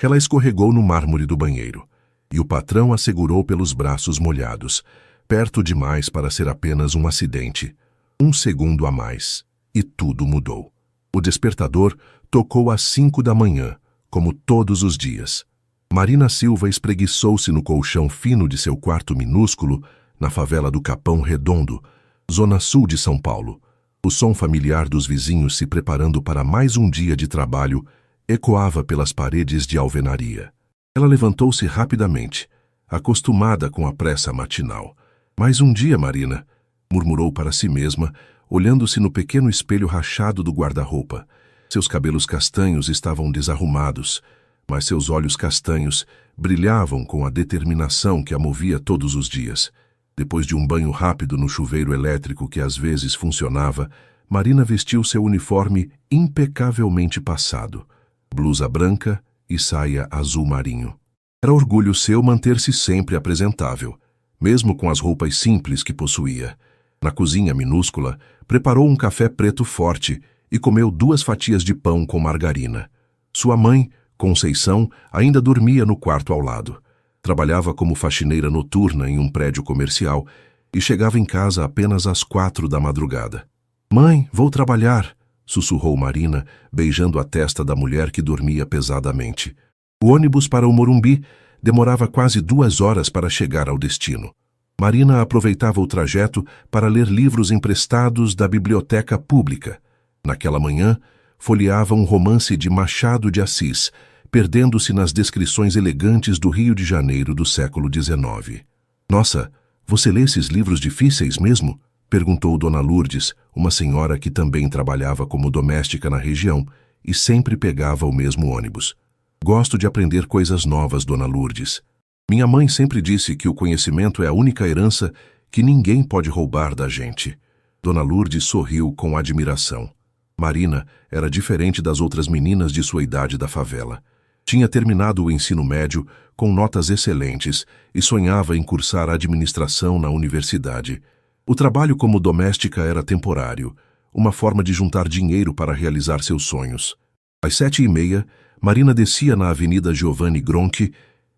Ela escorregou no mármore do banheiro, e o patrão a segurou pelos braços molhados, perto demais para ser apenas um acidente. Um segundo a mais, e tudo mudou. O despertador tocou às 5 da manhã, como todos os dias. Marina Silva espreguiçou-se no colchão fino de seu quarto minúsculo, na favela do Capão Redondo, zona sul de São Paulo. O som familiar dos vizinhos se preparando para mais um dia de trabalho ecoava pelas paredes de alvenaria. Ela levantou-se rapidamente, acostumada com a pressa matinal. Mais um dia, Marina, murmurou para si mesma, olhando-se no pequeno espelho rachado do guarda-roupa. Seus cabelos castanhos estavam desarrumados, mas seus olhos castanhos brilhavam com a determinação que a movia todos os dias. Depois de um banho rápido no chuveiro elétrico que às vezes funcionava, Marina vestiu seu uniforme impecavelmente passado, blusa branca e saia azul marinho. Era orgulho seu manter-se sempre apresentável, mesmo com as roupas simples que possuía. Na cozinha minúscula, preparou um café preto forte e comeu 2 fatias de pão com margarina. Sua mãe, Conceição, ainda dormia no quarto ao lado. Trabalhava como faxineira noturna em um prédio comercial e chegava em casa apenas às 4 da madrugada. «Mãe, vou trabalhar», sussurrou Marina, beijando a testa da mulher que dormia pesadamente. O ônibus para o Morumbi demorava quase 2 horas para chegar ao destino. Marina aproveitava o trajeto para ler livros emprestados da biblioteca pública. Naquela manhã, folheava um romance de Machado de Assis, perdendo-se nas descrições elegantes do Rio de Janeiro do século XIX. «Nossa, você lê esses livros difíceis mesmo?» perguntou Dona Lourdes, uma senhora que também trabalhava como doméstica na região e sempre pegava o mesmo ônibus. «Gosto de aprender coisas novas, Dona Lourdes. Minha mãe sempre disse que o conhecimento é a única herança que ninguém pode roubar da gente». Dona Lourdes sorriu com admiração. Marina era diferente das outras meninas de sua idade da favela. Tinha terminado o ensino médio com notas excelentes e sonhava em cursar administração na universidade. O trabalho como doméstica era temporário, uma forma de juntar dinheiro para realizar seus sonhos. Às 7h30, Marina descia na Avenida Giovanni Gronchi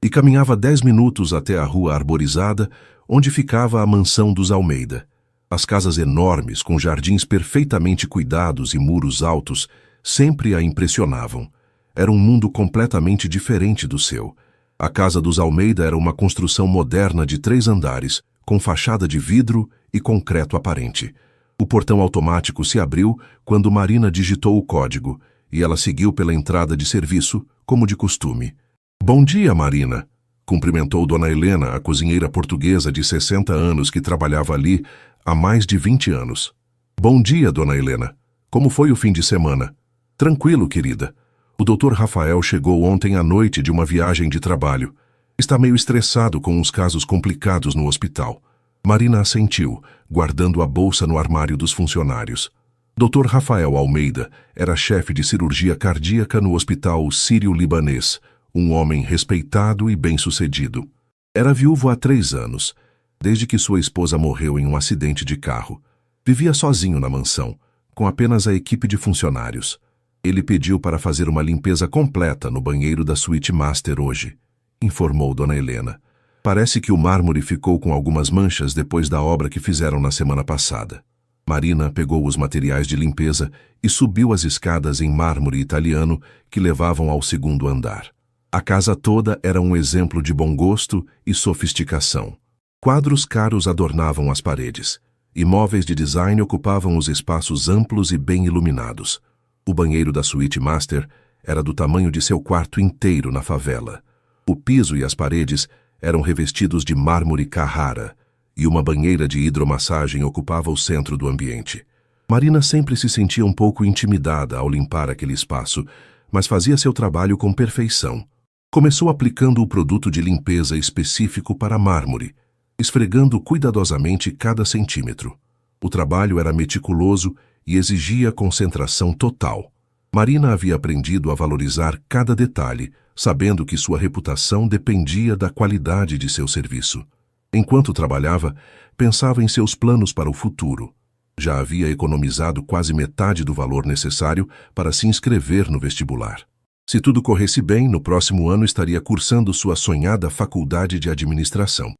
e caminhava 10 minutos até a rua arborizada, onde ficava a mansão dos Almeida. As casas enormes, com jardins perfeitamente cuidados e muros altos, sempre a impressionavam. Era um mundo completamente diferente do seu. A casa dos Almeida era uma construção moderna de 3 andares, com fachada de vidro e concreto aparente. O portão automático se abriu quando Marina digitou o código, e ela seguiu pela entrada de serviço, como de costume. «Bom dia, Marina», cumprimentou Dona Helena, a cozinheira portuguesa de 60 anos que trabalhava ali há mais de 20 anos. «Bom dia, Dona Helena. Como foi o fim de semana?» «Tranquilo, querida. O Dr. Rafael chegou ontem à noite de uma viagem de trabalho. Está meio estressado com uns casos complicados no hospital». Marina assentiu, guardando a bolsa no armário dos funcionários. Dr. Rafael Almeida era chefe de cirurgia cardíaca no Hospital Sírio-Libanês, um homem respeitado e bem-sucedido. Era viúvo há 3 anos, desde que sua esposa morreu em um acidente de carro. Vivia sozinho na mansão, com apenas a equipe de funcionários. Ele pediu para fazer uma limpeza completa no banheiro da suíte master hoje, informou Dona Helena. Parece que o mármore ficou com algumas manchas depois da obra que fizeram na semana passada. Marina pegou os materiais de limpeza e subiu as escadas em mármore italiano que levavam ao 2º andar. A casa toda era um exemplo de bom gosto e sofisticação. Quadros caros adornavam as paredes. Imóveis de design ocupavam os espaços amplos e bem iluminados. O banheiro da suíte master era do tamanho de seu quarto inteiro na favela. O piso e as paredes eram revestidos de mármore Carrara, e uma banheira de hidromassagem ocupava o centro do ambiente. Marina sempre se sentia um pouco intimidada ao limpar aquele espaço, mas fazia seu trabalho com perfeição. Começou aplicando o produto de limpeza específico para mármore, esfregando cuidadosamente cada centímetro. O trabalho era meticuloso e exigia concentração total. Marina havia aprendido a valorizar cada detalhe, sabendo que sua reputação dependia da qualidade de seu serviço. Enquanto trabalhava, pensava em seus planos para o futuro. Já havia economizado quase metade do valor necessário para se inscrever no vestibular. Se tudo corresse bem, no próximo ano estaria cursando sua sonhada faculdade de administração.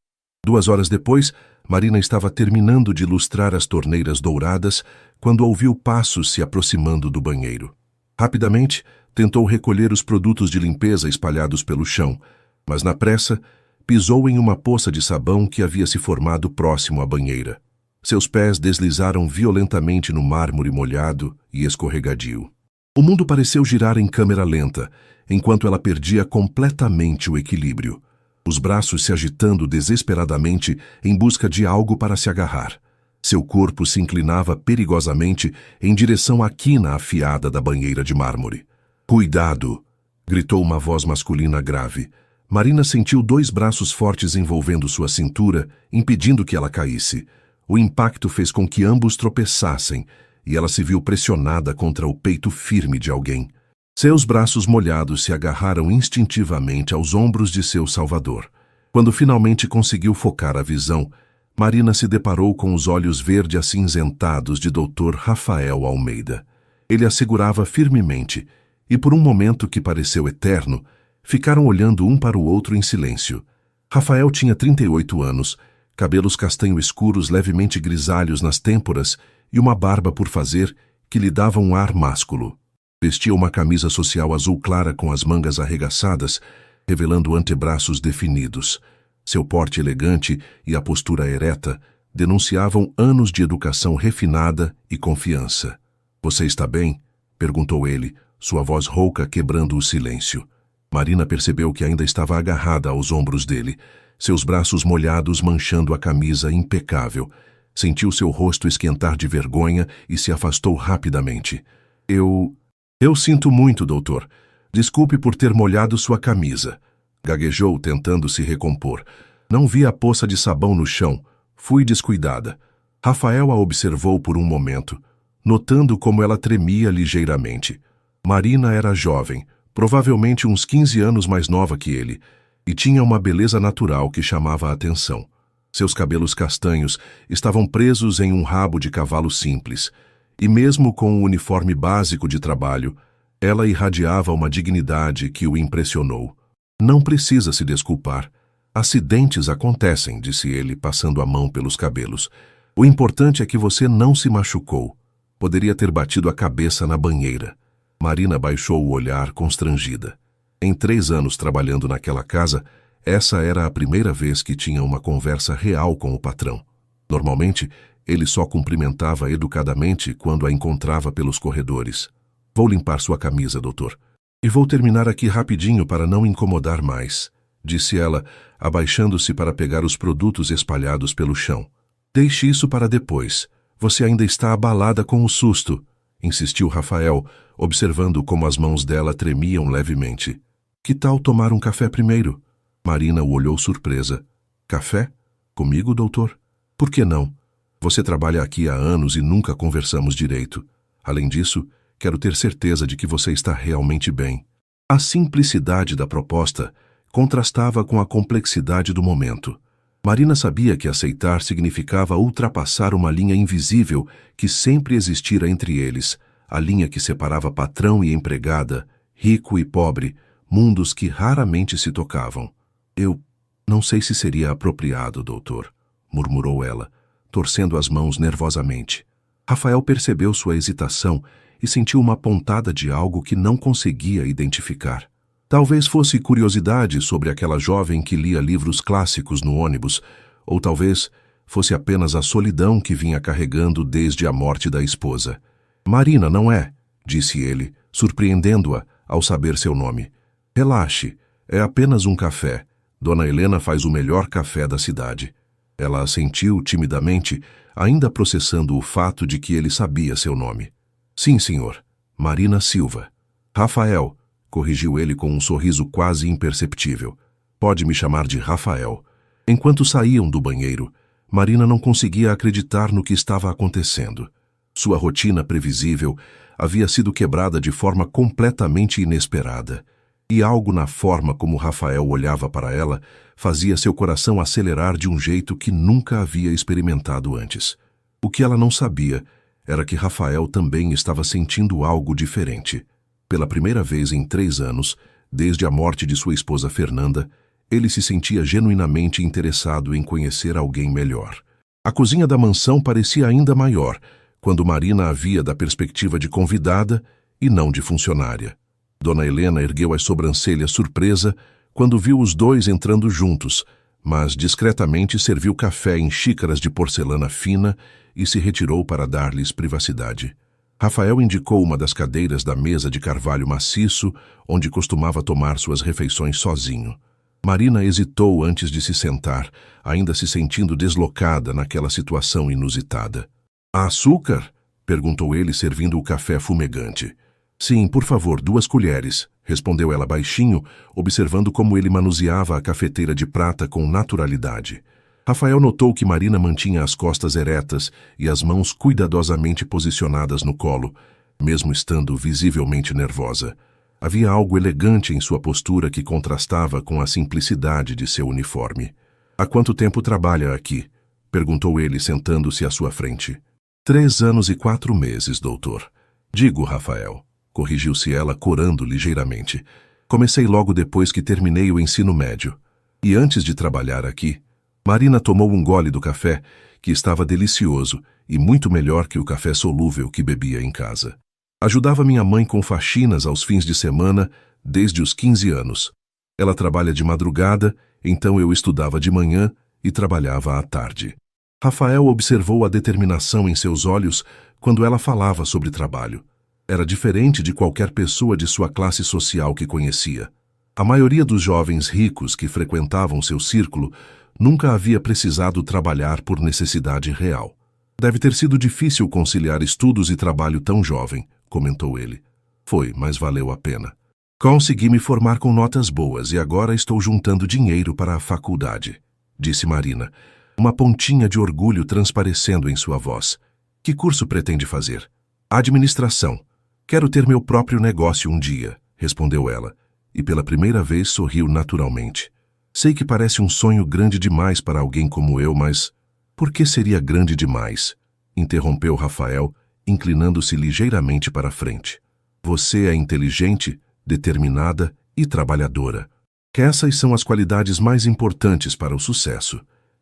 2 horas depois, Marina estava terminando de lustrar as torneiras douradas quando ouviu passos se aproximando do banheiro. Rapidamente, tentou recolher os produtos de limpeza espalhados pelo chão, mas na pressa, pisou em uma poça de sabão que havia se formado próximo à banheira. Seus pés deslizaram violentamente no mármore molhado e escorregadio. O mundo pareceu girar em câmera lenta, enquanto ela perdia completamente o equilíbrio, os braços se agitando desesperadamente em busca de algo para se agarrar. Seu corpo se inclinava perigosamente em direção à quina afiada da banheira de mármore. "Cuidado!" gritou uma voz masculina grave. Marina sentiu 2 braços fortes envolvendo sua cintura, impedindo que ela caísse. O impacto fez com que ambos tropeçassem, e ela se viu pressionada contra o peito firme de alguém. Seus braços molhados se agarraram instintivamente aos ombros de seu salvador. Quando finalmente conseguiu focar a visão, Marina se deparou com os olhos verde-acinzentados de Dr. Rafael Almeida. Ele a segurava firmemente, e por um momento que pareceu eterno, ficaram olhando um para o outro em silêncio. Rafael tinha 38 anos, cabelos castanho escuros levemente grisalhos nas têmporas e uma barba por fazer que lhe dava um ar másculo. Vestia uma camisa social azul clara com as mangas arregaçadas, revelando antebraços definidos. Seu porte elegante e a postura ereta denunciavam anos de educação refinada e confiança. "Você está bem?" perguntou ele, sua voz rouca quebrando o silêncio. Marina percebeu que ainda estava agarrada aos ombros dele, seus braços molhados manchando a camisa impecável. Sentiu seu rosto esquentar de vergonha e se afastou rapidamente. Eu sinto muito, doutor. Desculpe por ter molhado sua camisa." Gaguejou, tentando se recompor. "Não vi a poça de sabão no chão. Fui descuidada." Rafael a observou por um momento, notando como ela tremia ligeiramente. Marina era jovem, provavelmente uns 15 anos mais nova que ele, e tinha uma beleza natural que chamava a atenção. Seus cabelos castanhos estavam presos em um rabo de cavalo simples, e mesmo com o uniforme básico de trabalho, ela irradiava uma dignidade que o impressionou. "Não precisa se desculpar. Acidentes acontecem", disse ele, passando a mão pelos cabelos. "O importante é que você não se machucou. Poderia ter batido a cabeça na banheira." Marina baixou o olhar constrangida. Em 3 anos trabalhando naquela casa, essa era a primeira vez que tinha uma conversa real com o patrão. Normalmente, ele só cumprimentava educadamente quando a encontrava pelos corredores. "Vou limpar sua camisa, doutor. E vou terminar aqui rapidinho para não incomodar mais", disse ela, abaixando-se para pegar os produtos espalhados pelo chão. "Deixe isso para depois. Você ainda está abalada com o susto", insistiu Rafael, observando como as mãos dela tremiam levemente. "Que tal tomar um café primeiro?" Marina o olhou surpresa. "Café? Comigo, doutor? Por que não? Você trabalha aqui há anos e nunca conversamos direito. Além disso, quero ter certeza de que você está realmente bem." A simplicidade da proposta contrastava com a complexidade do momento. Marina sabia que aceitar significava ultrapassar uma linha invisível que sempre existira entre eles, a linha que separava patrão e empregada, rico e pobre, mundos que raramente se tocavam. "Eu não sei se seria apropriado, doutor", murmurou ela, torcendo as mãos nervosamente. Rafael percebeu sua hesitação e sentiu uma pontada de algo que não conseguia identificar. Talvez fosse curiosidade sobre aquela jovem que lia livros clássicos no ônibus, ou talvez fosse apenas a solidão que vinha carregando desde a morte da esposa. "Marina, não é?", disse ele, surpreendendo-a ao saber seu nome. "Relaxe, é apenas um café. Dona Helena faz o melhor café da cidade." Ela assentiu timidamente, ainda processando o fato de que ele sabia seu nome. "Sim, senhor. Marina Silva." "Rafael", corrigiu ele com um sorriso quase imperceptível. "Pode me chamar de Rafael." Enquanto saíam do banheiro, Marina não conseguia acreditar no que estava acontecendo. Sua rotina previsível havia sido quebrada de forma completamente inesperada, e algo na forma como Rafael olhava para ela fazia seu coração acelerar de um jeito que nunca havia experimentado antes. O que ela não sabia era que Rafael também estava sentindo algo diferente. Pela primeira vez em 3 anos, desde a morte de sua esposa Fernanda, ele se sentia genuinamente interessado em conhecer alguém melhor. A cozinha da mansão parecia ainda maior, quando Marina a via da perspectiva de convidada e não de funcionária. Dona Helena ergueu as sobrancelhas surpresa quando viu os dois entrando juntos, mas discretamente serviu café em xícaras de porcelana fina e se retirou para dar-lhes privacidade. Rafael indicou uma das cadeiras da mesa de carvalho maciço, onde costumava tomar suas refeições sozinho. Marina hesitou antes de se sentar, ainda se sentindo deslocada naquela situação inusitada. "Há açúcar?" perguntou ele, servindo o café fumegante. "Sim, por favor, 2 colheres", respondeu ela baixinho, observando como ele manuseava a cafeteira de prata com naturalidade. Rafael notou que Marina mantinha as costas eretas e as mãos cuidadosamente posicionadas no colo, mesmo estando visivelmente nervosa. Havia algo elegante em sua postura que contrastava com a simplicidade de seu uniforme. "Há quanto tempo trabalha aqui?" perguntou ele, sentando-se à sua frente. 3 anos e 4 meses, doutor." "Digo, Rafael", corrigiu-se ela, corando ligeiramente. "Comecei logo depois que terminei o ensino médio. E antes de trabalhar aqui..." Marina tomou um gole do café, que estava delicioso e muito melhor que o café solúvel que bebia em casa. "Ajudava minha mãe com faxinas aos fins de semana desde os 15 anos. Ela trabalha de madrugada, então eu estudava de manhã e trabalhava à tarde." Rafael observou a determinação em seus olhos quando ela falava sobre trabalho. Era diferente de qualquer pessoa de sua classe social que conhecia. A maioria dos jovens ricos que frequentavam seu círculo nunca havia precisado trabalhar por necessidade real. "Deve ter sido difícil conciliar estudos e trabalho tão jovem", comentou ele. "Foi, mas valeu a pena. Consegui me formar com notas boas e agora estou juntando dinheiro para a faculdade", disse Marina, uma pontinha de orgulho transparecendo em sua voz. "Que curso pretende fazer?" "Administração. Quero ter meu próprio negócio um dia", respondeu ela, e pela primeira vez sorriu naturalmente. "Sei que parece um sonho grande demais para alguém como eu, mas..." "Por que seria grande demais?" interrompeu Rafael, inclinando-se ligeiramente para a frente. "Você é inteligente, determinada e trabalhadora. Que essas são as qualidades mais importantes para o sucesso."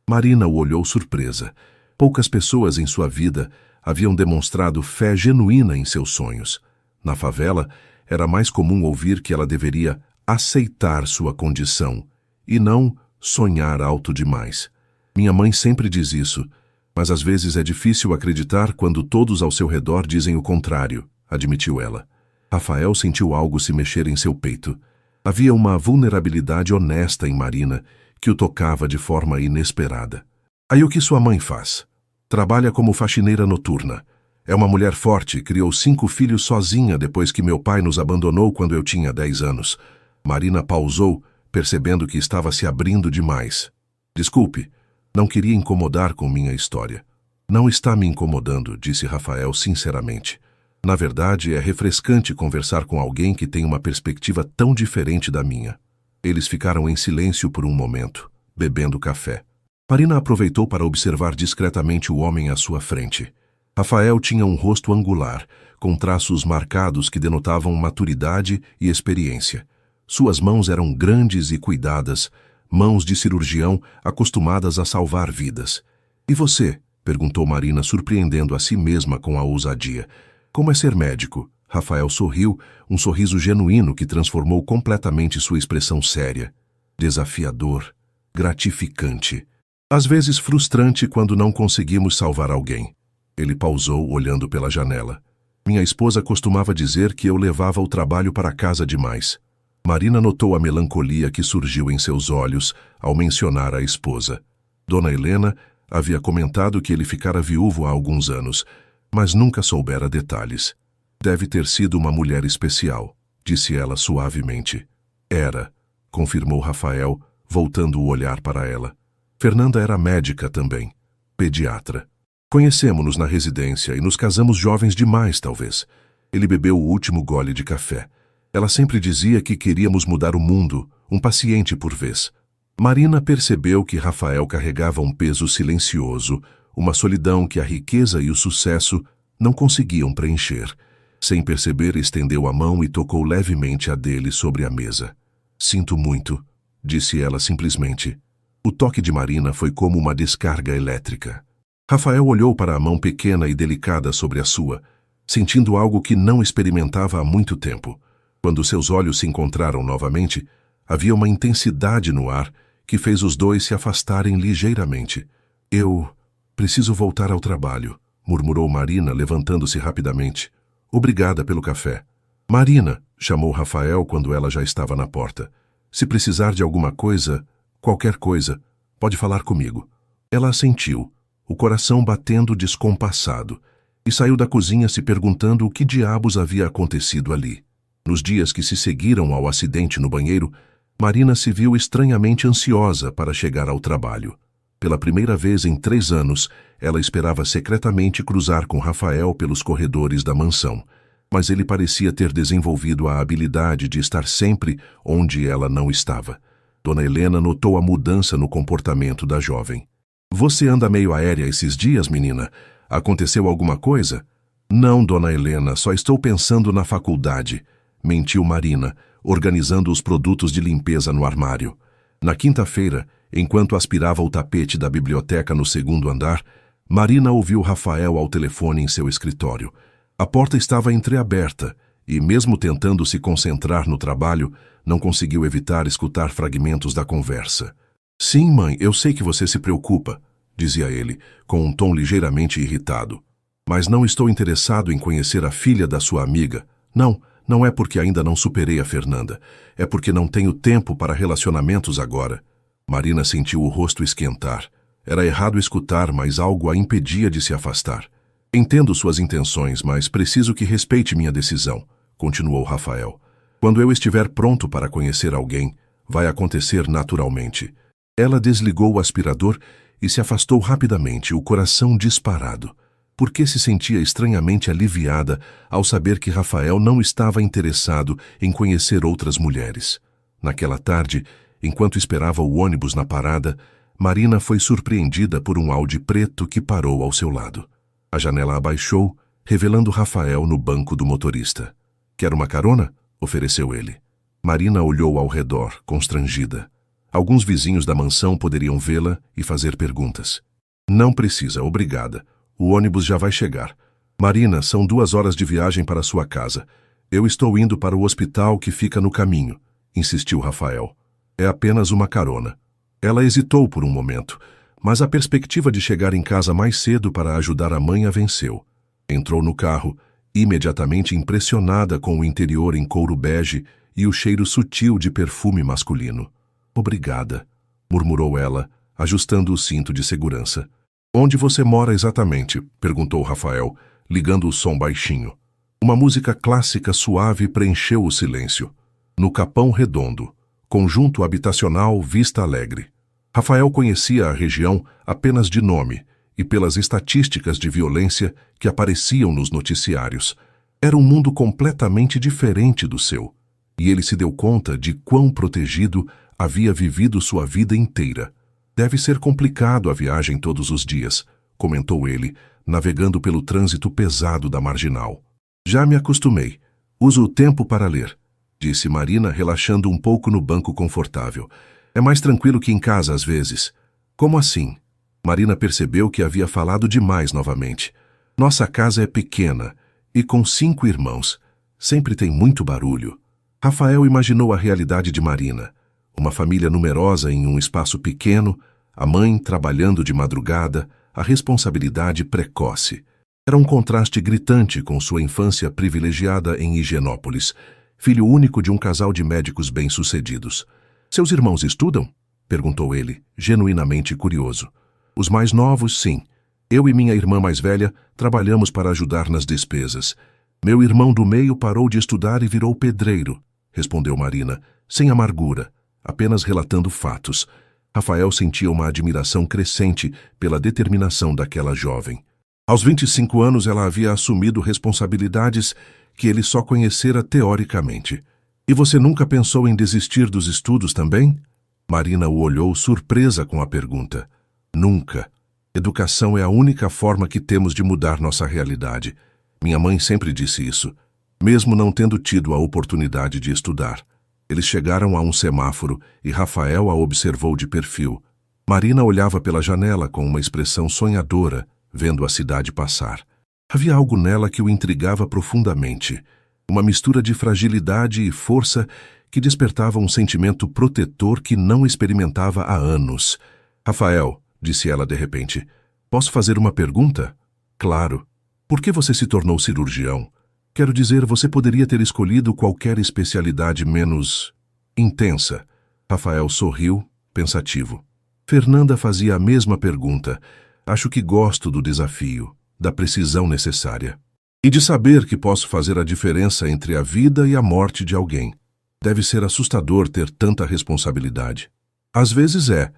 Marina o olhou surpresa. Poucas pessoas em sua vida haviam demonstrado fé genuína em seus sonhos. Na favela, era mais comum ouvir que ela deveria aceitar sua condição e não sonhar alto demais. "Minha mãe sempre diz isso, mas às vezes é difícil acreditar quando todos ao seu redor dizem o contrário", admitiu ela. Rafael sentiu algo se mexer em seu peito. Havia uma vulnerabilidade honesta em Marina que o tocava de forma inesperada. "Aí o que sua mãe faz?" "Trabalha como faxineira noturna. É uma mulher forte, criou 5 filhos sozinha depois que meu pai nos abandonou quando eu tinha 10 anos. Marina pausou, percebendo que estava se abrindo demais. "Desculpe, não queria incomodar com minha história." "Não está me incomodando", disse Rafael sinceramente. "Na verdade, é refrescante conversar com alguém que tem uma perspectiva tão diferente da minha." Eles ficaram em silêncio por um momento, bebendo café. Marina aproveitou para observar discretamente o homem à sua frente. Rafael tinha um rosto angular, com traços marcados que denotavam maturidade e experiência. Suas mãos eram grandes e cuidadas, mãos de cirurgião acostumadas a salvar vidas. "E você?" perguntou Marina, surpreendendo a si mesma com a ousadia. "Como é ser médico?" Rafael sorriu, um sorriso genuíno que transformou completamente sua expressão séria. "Desafiador, gratificante. Às vezes frustrante quando não conseguimos salvar alguém." Ele pausou, olhando pela janela. "Minha esposa costumava dizer que eu levava o trabalho para casa demais." Marina notou a melancolia que surgiu em seus olhos ao mencionar a esposa. Dona Helena havia comentado que ele ficara viúvo há alguns anos, mas nunca soubera detalhes. "Deve ter sido uma mulher especial", disse ela suavemente. "Era", confirmou Rafael, voltando o olhar para ela. "Fernanda era médica também, pediatra. Conhecemo-nos na residência e nos casamos jovens demais, talvez." Ele bebeu o último gole de café. "Ela sempre dizia que queríamos mudar o mundo, um paciente por vez." Marina percebeu que Rafael carregava um peso silencioso, uma solidão que a riqueza e o sucesso não conseguiam preencher. Sem perceber, estendeu a mão e tocou levemente a dele sobre a mesa. Sinto muito, disse ela simplesmente. O toque de Marina foi como uma descarga elétrica. Rafael olhou para a mão pequena e delicada sobre a sua, sentindo algo que não experimentava há muito tempo. Quando seus olhos se encontraram novamente, havia uma intensidade no ar que fez os dois se afastarem ligeiramente. Eu preciso voltar ao trabalho, murmurou Marina, levantando-se rapidamente. Obrigada pelo café. Marina, chamou Rafael quando ela já estava na porta. Se precisar de alguma coisa, qualquer coisa, pode falar comigo. Ela assentiu, o coração batendo descompassado, e saiu da cozinha se perguntando o que diabos havia acontecido ali. Nos dias que se seguiram ao acidente no banheiro, Marina se viu estranhamente ansiosa para chegar ao trabalho. Pela primeira vez em 3 anos, ela esperava secretamente cruzar com Rafael pelos corredores da mansão, mas ele parecia ter desenvolvido a habilidade de estar sempre onde ela não estava. Dona Helena notou a mudança no comportamento da jovem. Você anda meio aérea esses dias, menina? Aconteceu alguma coisa? Não, Dona Helena, só estou pensando na faculdade, mentiu Marina, organizando os produtos de limpeza no armário. Na quinta-feira, enquanto aspirava o tapete da biblioteca no 2º andar, Marina ouviu Rafael ao telefone em seu escritório. A porta estava entreaberta e, mesmo tentando se concentrar no trabalho, não conseguiu evitar escutar fragmentos da conversa. Sim, mãe, eu sei que você se preocupa, dizia ele, com um tom ligeiramente irritado. Mas não estou interessado em conhecer a filha da sua amiga. Não é porque ainda não superei a Fernanda. É porque não tenho tempo para relacionamentos agora. Marina sentiu o rosto esquentar. Era errado escutar, mas algo a impedia de se afastar. Entendo suas intenções, mas preciso que respeite minha decisão, continuou Rafael. Quando eu estiver pronto para conhecer alguém, vai acontecer naturalmente. Ela desligou o aspirador e se afastou rapidamente, o coração disparado. Porque se sentia estranhamente aliviada ao saber que Rafael não estava interessado em conhecer outras mulheres. Naquela tarde, enquanto esperava o ônibus na parada, Marina foi surpreendida por um Audi preto que parou ao seu lado. A janela abaixou, revelando Rafael no banco do motorista. Quer uma carona? Ofereceu ele. Marina olhou ao redor, constrangida. Alguns vizinhos da mansão poderiam vê-la e fazer perguntas. Não precisa, obrigada. O ônibus já vai chegar. Marina, são 2 horas de viagem para sua casa. Eu estou indo para o hospital que fica no caminho, insistiu Rafael. É apenas uma carona. Ela hesitou por um momento, mas a perspectiva de chegar em casa mais cedo para ajudar a mãe a venceu. Entrou no carro, imediatamente impressionada com o interior em couro bege e o cheiro sutil de perfume masculino. Obrigada, murmurou ela, ajustando o cinto de segurança. Onde você mora exatamente? Perguntou Rafael, ligando o som baixinho. Uma música clássica suave preencheu o silêncio. No Capão Redondo, conjunto habitacional Vista Alegre. Rafael conhecia a região apenas de nome e pelas estatísticas de violência que apareciam nos noticiários. Era um mundo completamente diferente do seu, e ele se deu conta de quão protegido havia vivido sua vida inteira. Deve ser complicado a viagem todos os dias, comentou ele, navegando pelo trânsito pesado da Marginal. Já me acostumei. Uso o tempo para ler, disse Marina, relaxando um pouco no banco confortável. É mais tranquilo que em casa às vezes. Como assim? Marina percebeu que havia falado demais novamente. Nossa casa é pequena e com 5 irmãos. Sempre tem muito barulho. Rafael imaginou a realidade de Marina. Uma família numerosa em um espaço pequeno, a mãe trabalhando de madrugada, a responsabilidade precoce. Era um contraste gritante com sua infância privilegiada em Higienópolis, filho único de um casal de médicos bem-sucedidos. Seus irmãos estudam? Perguntou ele, genuinamente curioso. Os mais novos, sim. Eu e minha irmã mais velha trabalhamos para ajudar nas despesas. Meu irmão do meio parou de estudar e virou pedreiro, respondeu Marina, sem amargura, apenas relatando fatos. Rafael sentia uma admiração crescente pela determinação daquela jovem. Aos 25 anos ela havia assumido responsabilidades que ele só conhecera teoricamente. E você nunca pensou em desistir dos estudos também? Marina o olhou surpresa com a pergunta. Nunca. Educação é a única forma que temos de mudar nossa realidade. Minha mãe sempre disse isso. mesmo não tendo tido a oportunidade de estudar. Eles chegaram a um semáforo e Rafael a observou de perfil. Marina olhava pela janela com uma expressão sonhadora, vendo a cidade passar. Havia algo nela que o intrigava profundamente, uma mistura de fragilidade e força que despertava um sentimento protetor que não experimentava há anos. Rafael, disse ela de repente, posso fazer uma pergunta? Claro. Por que você se tornou cirurgião? Quero dizer, você poderia ter escolhido qualquer especialidade menos intensa. Rafael sorriu, pensativo. Fernanda fazia a mesma pergunta. Acho que gosto do desafio, da precisão necessária. E de saber que posso fazer a diferença entre a vida e a morte de alguém. Deve ser assustador ter tanta responsabilidade. Às vezes é,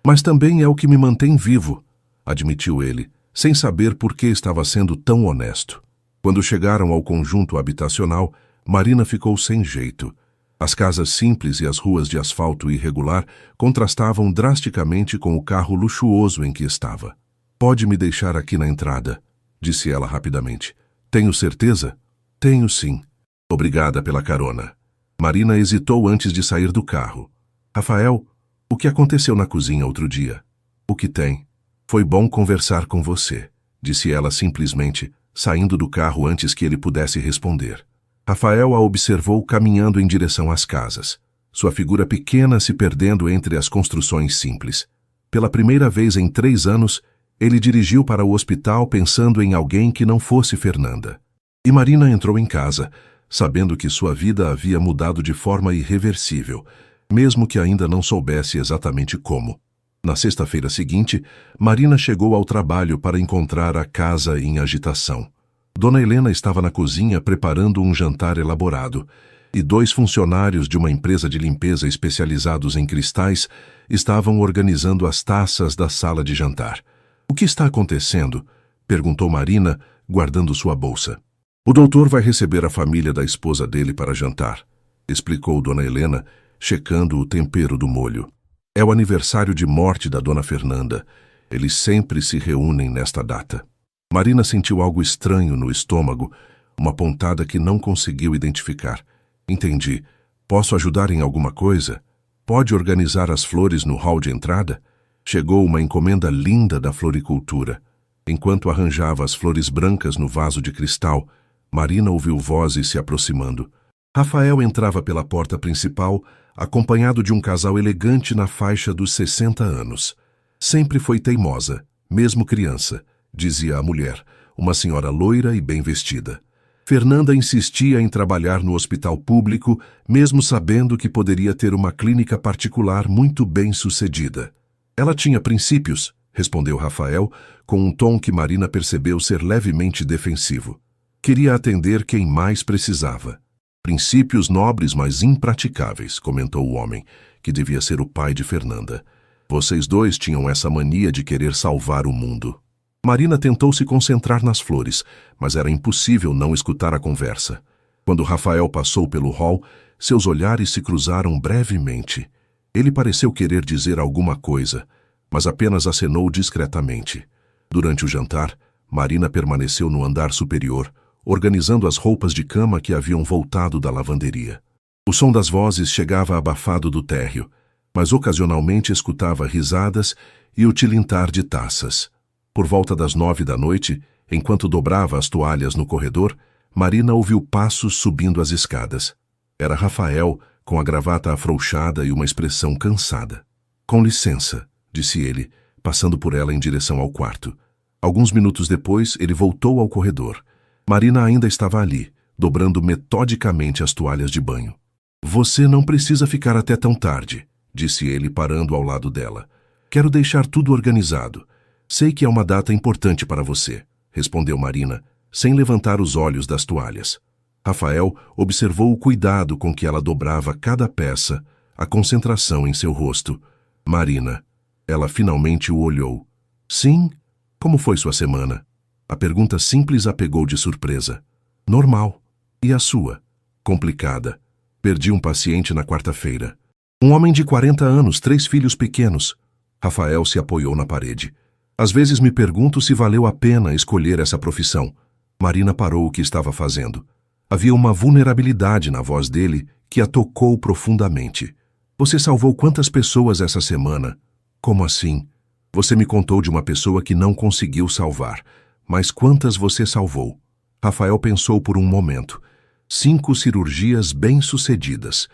mas também é o que me mantém vivo, admitiu ele, sem saber por que estava sendo tão honesto. Quando chegaram ao conjunto habitacional, Marina ficou sem jeito. As casas simples e as ruas de asfalto irregular contrastavam drasticamente com o carro luxuoso em que estava. Pode me deixar aqui na entrada, disse ela rapidamente. Tenho certeza? Tenho sim. Obrigada pela carona. Marina hesitou antes de sair do carro. Rafael, o que aconteceu na cozinha outro dia? O que tem? Foi bom conversar com você, disse ela simplesmente, saindo do carro antes que ele pudesse responder. Rafael a observou caminhando em direção às casas, sua figura pequena se perdendo entre as construções simples. Pela primeira vez em 3 anos, ele dirigiu para o hospital pensando em alguém que não fosse Fernanda. E Marina entrou em casa, sabendo que sua vida havia mudado de forma irreversível, mesmo que ainda não soubesse exatamente como. Na sexta-feira seguinte, Marina chegou ao trabalho para encontrar a casa em agitação. Dona Helena estava na cozinha preparando um jantar elaborado, e 2 funcionários de uma empresa de limpeza especializados em cristais estavam organizando as taças da sala de jantar. O que está acontecendo? Perguntou Marina, guardando sua bolsa. O doutor vai receber a família da esposa dele para jantar, explicou Dona Helena, checando o tempero do molho. É o aniversário de morte da Dona Fernanda. Eles sempre se reúnem nesta data. Marina sentiu algo estranho no estômago, uma pontada que não conseguiu identificar. Entendi. Posso ajudar em alguma coisa? Pode organizar as flores no hall de entrada? Chegou uma encomenda linda da floricultura. Enquanto arranjava as flores brancas no vaso de cristal, Marina ouviu vozes se aproximando. Rafael entrava pela porta principal, acompanhado de um casal elegante na faixa dos 60 anos. Sempre foi teimosa, mesmo criança, dizia a mulher, uma senhora loira e bem vestida. Fernanda insistia em trabalhar no hospital público, mesmo sabendo que poderia ter uma clínica particular muito bem sucedida. Ela tinha princípios, respondeu Rafael, com um tom que Marina percebeu ser levemente defensivo. Queria atender quem mais precisava. Princípios nobres, mas impraticáveis, comentou o homem, que devia ser o pai de Fernanda. Vocês 2 tinham essa mania de querer salvar o mundo. Marina tentou se concentrar nas flores, mas era impossível não escutar a conversa. Quando Rafael passou pelo hall, seus olhares se cruzaram brevemente. Ele pareceu querer dizer alguma coisa, mas apenas acenou discretamente. Durante o jantar, Marina permaneceu no andar superior, organizando as roupas de cama que haviam voltado da lavanderia. O som das vozes chegava abafado do térreo, mas ocasionalmente escutava risadas e o tilintar de taças. Por volta das 9 da noite, enquanto dobrava as toalhas no corredor, Marina ouviu passos subindo as escadas. Era Rafael, com a gravata afrouxada e uma expressão cansada. Com licença, disse ele, passando por ela em direção ao quarto. Alguns minutos depois, ele voltou ao corredor. Marina ainda estava ali, dobrando metodicamente as toalhas de banho. Você não precisa ficar até tão tarde, disse ele, parando ao lado dela. Quero deixar tudo organizado. Sei que é uma data importante para você, respondeu Marina, sem levantar os olhos das toalhas. Rafael observou o cuidado com que ela dobrava cada peça, a concentração em seu rosto. Marina. Ela finalmente o olhou. Sim? Como foi sua semana? A pergunta simples a pegou de surpresa. Normal. E a sua? Complicada. Perdi um paciente na quarta-feira. Um homem de 40 anos, 3 filhos pequenos. Rafael se apoiou na parede. Às vezes me pergunto se valeu a pena escolher essa profissão. Marina parou o que estava fazendo. Havia uma vulnerabilidade na voz dele que a tocou profundamente. Você salvou quantas pessoas essa semana? Como assim? Você me contou de uma pessoa que não conseguiu salvar. Mas quantas você salvou? Rafael pensou por um momento. 5 cirurgias bem-sucedidas.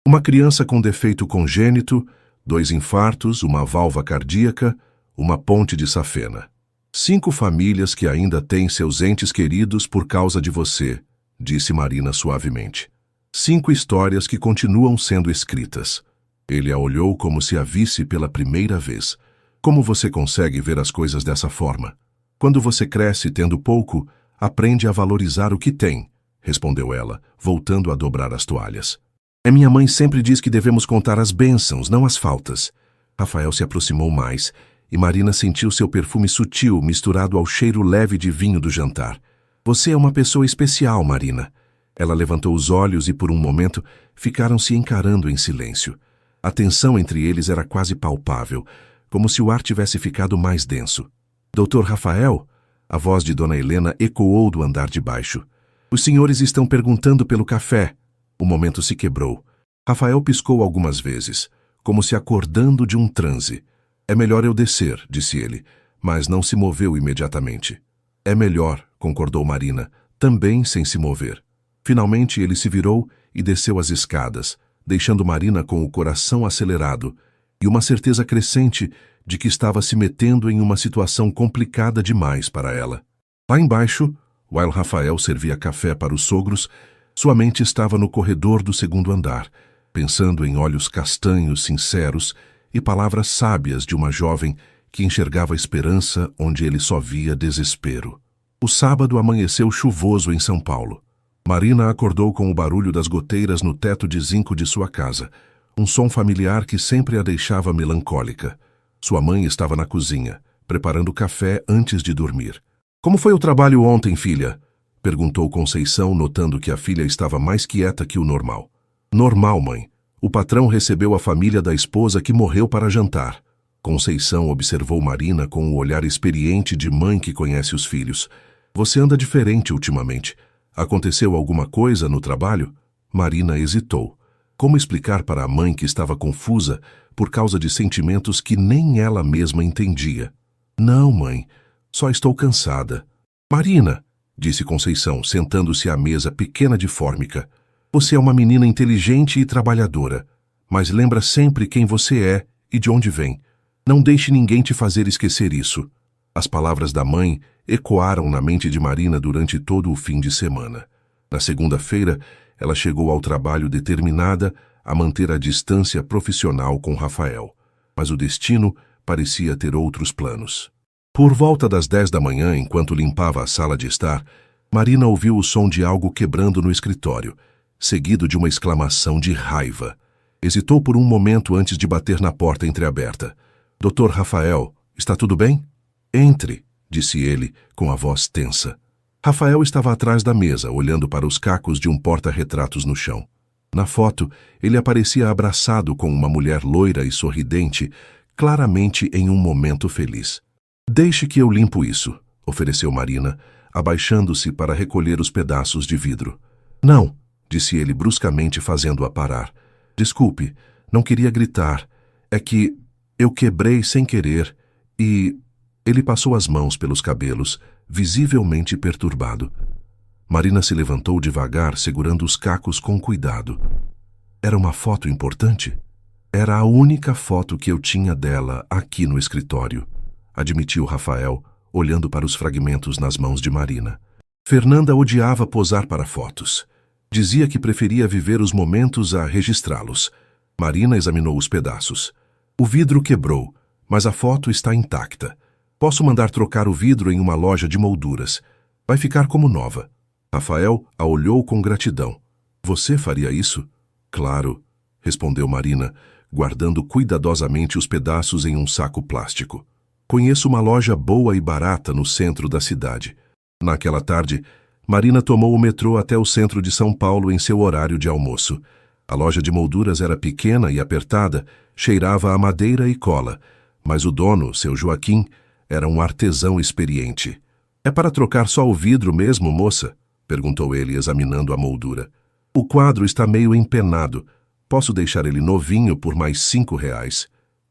Uma criança com defeito congênito, 2 infartos, uma válvula cardíaca, uma ponte de safena. 5 famílias que ainda têm seus entes queridos por causa de você, disse Marina suavemente. 5 histórias que continuam sendo escritas. Ele a olhou como se a visse pela primeira vez. Como você consegue ver as coisas dessa forma? Quando você cresce tendo pouco, aprende a valorizar o que tem, respondeu ela, voltando a dobrar as toalhas. Minha mãe sempre diz que devemos contar as bênçãos, não as faltas. Rafael se aproximou mais, e Marina sentiu seu perfume sutil misturado ao cheiro leve de vinho do jantar. Você é uma pessoa especial, Marina. Ela levantou os olhos e por um momento ficaram se encarando em silêncio. A tensão entre eles era quase palpável, como se o ar tivesse ficado mais denso. Doutor Rafael? A voz de Dona Helena ecoou do andar de baixo. Os senhores estão perguntando pelo café. O momento se quebrou. Rafael piscou algumas vezes, como se acordando de um transe. É melhor eu descer, disse ele, mas não se moveu imediatamente. É melhor, concordou Marina, também sem se mover. Finalmente ele se virou e desceu as escadas, deixando Marina com o coração acelerado e uma certeza crescente de que estava se metendo em uma situação complicada demais para ela. Lá embaixo, while Rafael servia café para os sogros, sua mente estava no corredor do segundo andar, pensando em olhos castanhos sinceros e palavras sábias de uma jovem que enxergava esperança onde ele só via desespero. O sábado amanheceu chuvoso em São Paulo. Marina acordou com o barulho das goteiras no teto de zinco de sua casa, um som familiar que sempre a deixava melancólica. Sua mãe estava na cozinha, preparando café antes de dormir. Como foi o trabalho ontem, filha? Perguntou Conceição, notando que a filha estava mais quieta que o normal. Normal, mãe. O patrão recebeu a família da esposa que morreu para jantar. Conceição observou Marina com o olhar experiente de mãe que conhece os filhos. Você anda diferente ultimamente. Aconteceu alguma coisa no trabalho? Marina hesitou. Como explicar para a mãe que estava confusa por causa de sentimentos que nem ela mesma entendia? Não, mãe. Só estou cansada. Marina, disse Conceição, sentando-se à mesa pequena de fórmica. Você é uma menina inteligente e trabalhadora, mas lembra sempre quem você é e de onde vem. Não deixe ninguém te fazer esquecer isso. As palavras da mãe ecoaram na mente de Marina durante todo o fim de semana. Na segunda-feira, ela chegou ao trabalho determinada a manter a distância profissional com Rafael, mas o destino parecia ter outros planos. Por volta das 10 da manhã, enquanto limpava a sala de estar, Marina ouviu o som de algo quebrando no escritório, seguido de uma exclamação de raiva. Hesitou por um momento antes de bater na porta entreaberta. Doutor Rafael, está tudo bem? Entre, disse ele, com a voz tensa. Rafael estava atrás da mesa, olhando para os cacos de um porta-retratos no chão. Na foto, ele aparecia abraçado com uma mulher loira e sorridente, claramente em um momento feliz. Deixe que eu limpo isso, ofereceu Marina, abaixando-se para recolher os pedaços de vidro. Não, disse ele bruscamente, fazendo-a parar. Desculpe, não queria gritar. É que eu quebrei sem querer e... Ele passou as mãos pelos cabelos, visivelmente perturbado. Marina se levantou devagar, segurando os cacos com cuidado. Era uma foto importante? Era a única foto que eu tinha dela aqui no escritório, admitiu Rafael, olhando para os fragmentos nas mãos de Marina. Fernanda odiava posar para fotos. Dizia que preferia viver os momentos a registrá-los. Marina examinou os pedaços. O vidro quebrou, mas a foto está intacta. Posso mandar trocar o vidro em uma loja de molduras. Vai ficar como nova. Rafael a olhou com gratidão. Você faria isso? Claro, respondeu Marina, guardando cuidadosamente os pedaços em um saco plástico. Conheço uma loja boa e barata no centro da cidade. Naquela tarde, Marina tomou o metrô até o centro de São Paulo em seu horário de almoço. A loja de molduras era pequena e apertada, cheirava a madeira e cola, mas o dono, seu Joaquim, era um artesão experiente. É para trocar só o vidro mesmo, moça? Perguntou ele, examinando a moldura. O quadro está meio empenado. Posso deixar ele novinho por mais R$ 5.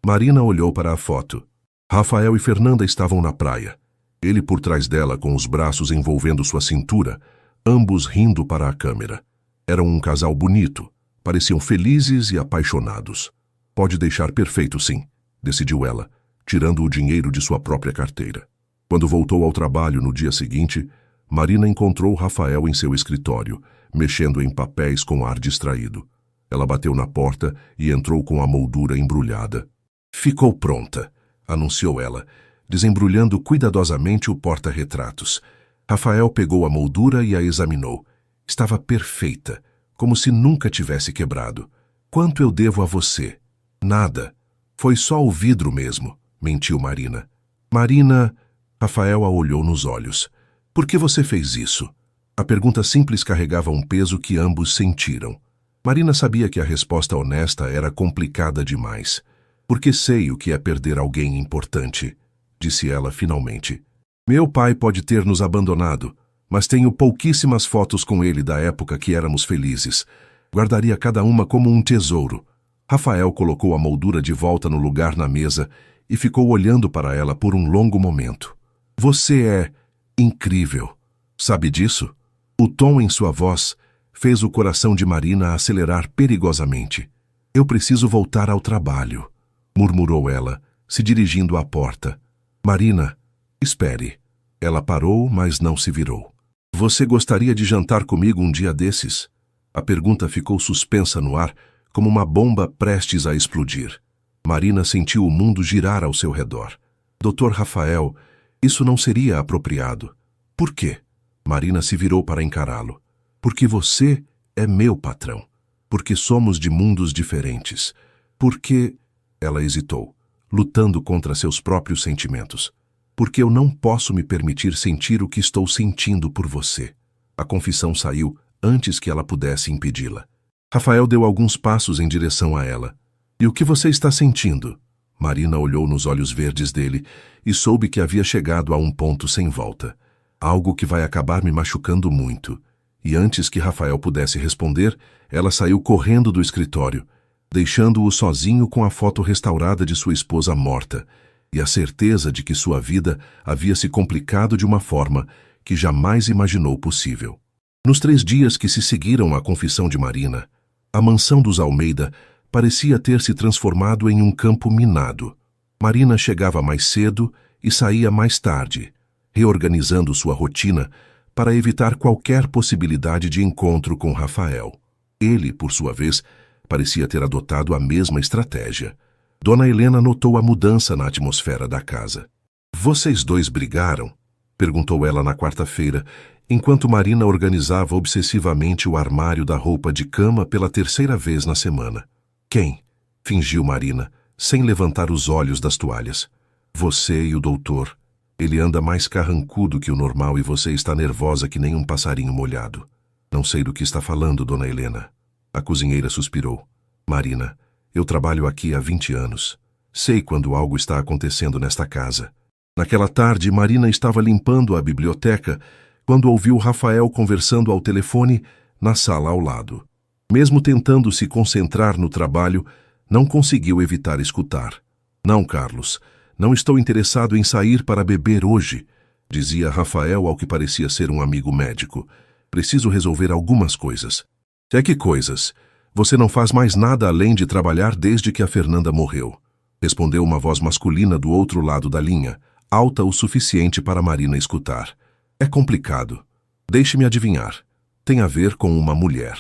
Marina olhou para a foto. Rafael e Fernanda estavam na praia. Ele por trás dela, com os braços envolvendo sua cintura, ambos rindo para a câmera. Eram um casal bonito. Pareciam felizes e apaixonados. Pode deixar perfeito, sim, decidiu ela, tirando o dinheiro de sua própria carteira. Quando voltou ao trabalho no dia seguinte, Marina encontrou Rafael em seu escritório, mexendo em papéis com ar distraído. Ela bateu na porta e entrou com a moldura embrulhada. Ficou pronta, anunciou ela, desembrulhando cuidadosamente o porta-retratos. Rafael pegou a moldura e a examinou. Estava perfeita, como se nunca tivesse quebrado. Quanto eu devo a você? Nada. Foi só o vidro mesmo, mentiu Marina. Marina... Rafael a olhou nos olhos. Por que você fez isso? A pergunta simples carregava um peso que ambos sentiram. Marina sabia que a resposta honesta era complicada demais. Porque sei o que é perder alguém importante, disse ela finalmente. Meu pai pode ter nos abandonado, mas tenho pouquíssimas fotos com ele da época que éramos felizes. Guardaria cada uma como um tesouro. Rafael colocou a moldura de volta no lugar na mesa e ficou olhando para ela por um longo momento. Você é incrível. Sabe disso? O tom em sua voz fez o coração de Marina acelerar perigosamente. Eu preciso voltar ao trabalho, murmurou ela, se dirigindo à porta. Marina, espere. Ela parou, mas não se virou. Você gostaria de jantar comigo um dia desses? A pergunta ficou suspensa no ar, como uma bomba prestes a explodir. Marina sentiu o mundo girar ao seu redor. Dr. Rafael, isso não seria apropriado. Por quê? Marina se virou para encará-lo. Porque você é meu patrão. Porque somos de mundos diferentes. Porque... Ela hesitou, lutando contra seus próprios sentimentos. Porque eu não posso me permitir sentir o que estou sentindo por você. A confissão saiu antes que ela pudesse impedi-la. Rafael deu alguns passos em direção a ela. E o que você está sentindo? Marina olhou nos olhos verdes dele e soube que havia chegado a um ponto sem volta. Algo que vai acabar me machucando muito. E antes que Rafael pudesse responder, ela saiu correndo do escritório, deixando-o sozinho com a foto restaurada de sua esposa morta e a certeza de que sua vida havia se complicado de uma forma que jamais imaginou possível. Nos 3 dias que se seguiram à confissão de Marina, a mansão dos Almeida parecia ter se transformado em um campo minado. Marina chegava mais cedo e saía mais tarde, reorganizando sua rotina para evitar qualquer possibilidade de encontro com Rafael. Ele, por sua vez, parecia ter adotado a mesma estratégia. Dona Helena notou a mudança na atmosfera da casa. Vocês dois brigaram? Perguntou ela na quarta-feira, enquanto Marina organizava obsessivamente o armário da roupa de cama pela 3ª vez na semana. Quem? Fingiu Marina, sem levantar os olhos das toalhas. Você e o doutor. Ele anda mais carrancudo que o normal e você está nervosa que nem um passarinho molhado. Não sei do que está falando, Dona Helena. A cozinheira suspirou. Marina, eu trabalho aqui há 20 anos. Sei quando algo está acontecendo nesta casa. Naquela tarde, Marina estava limpando a biblioteca quando ouviu Rafael conversando ao telefone na sala ao lado. Mesmo tentando se concentrar no trabalho, não conseguiu evitar escutar. Não, Carlos, não estou interessado em sair para beber hoje, dizia Rafael ao que parecia ser um amigo médico. Preciso resolver algumas coisas. É que coisas? Você não faz mais nada além de trabalhar desde que a Fernanda morreu, respondeu uma voz masculina do outro lado da linha, alta o suficiente para Marina escutar. É complicado. Deixe-me adivinhar. Tem a ver com uma mulher.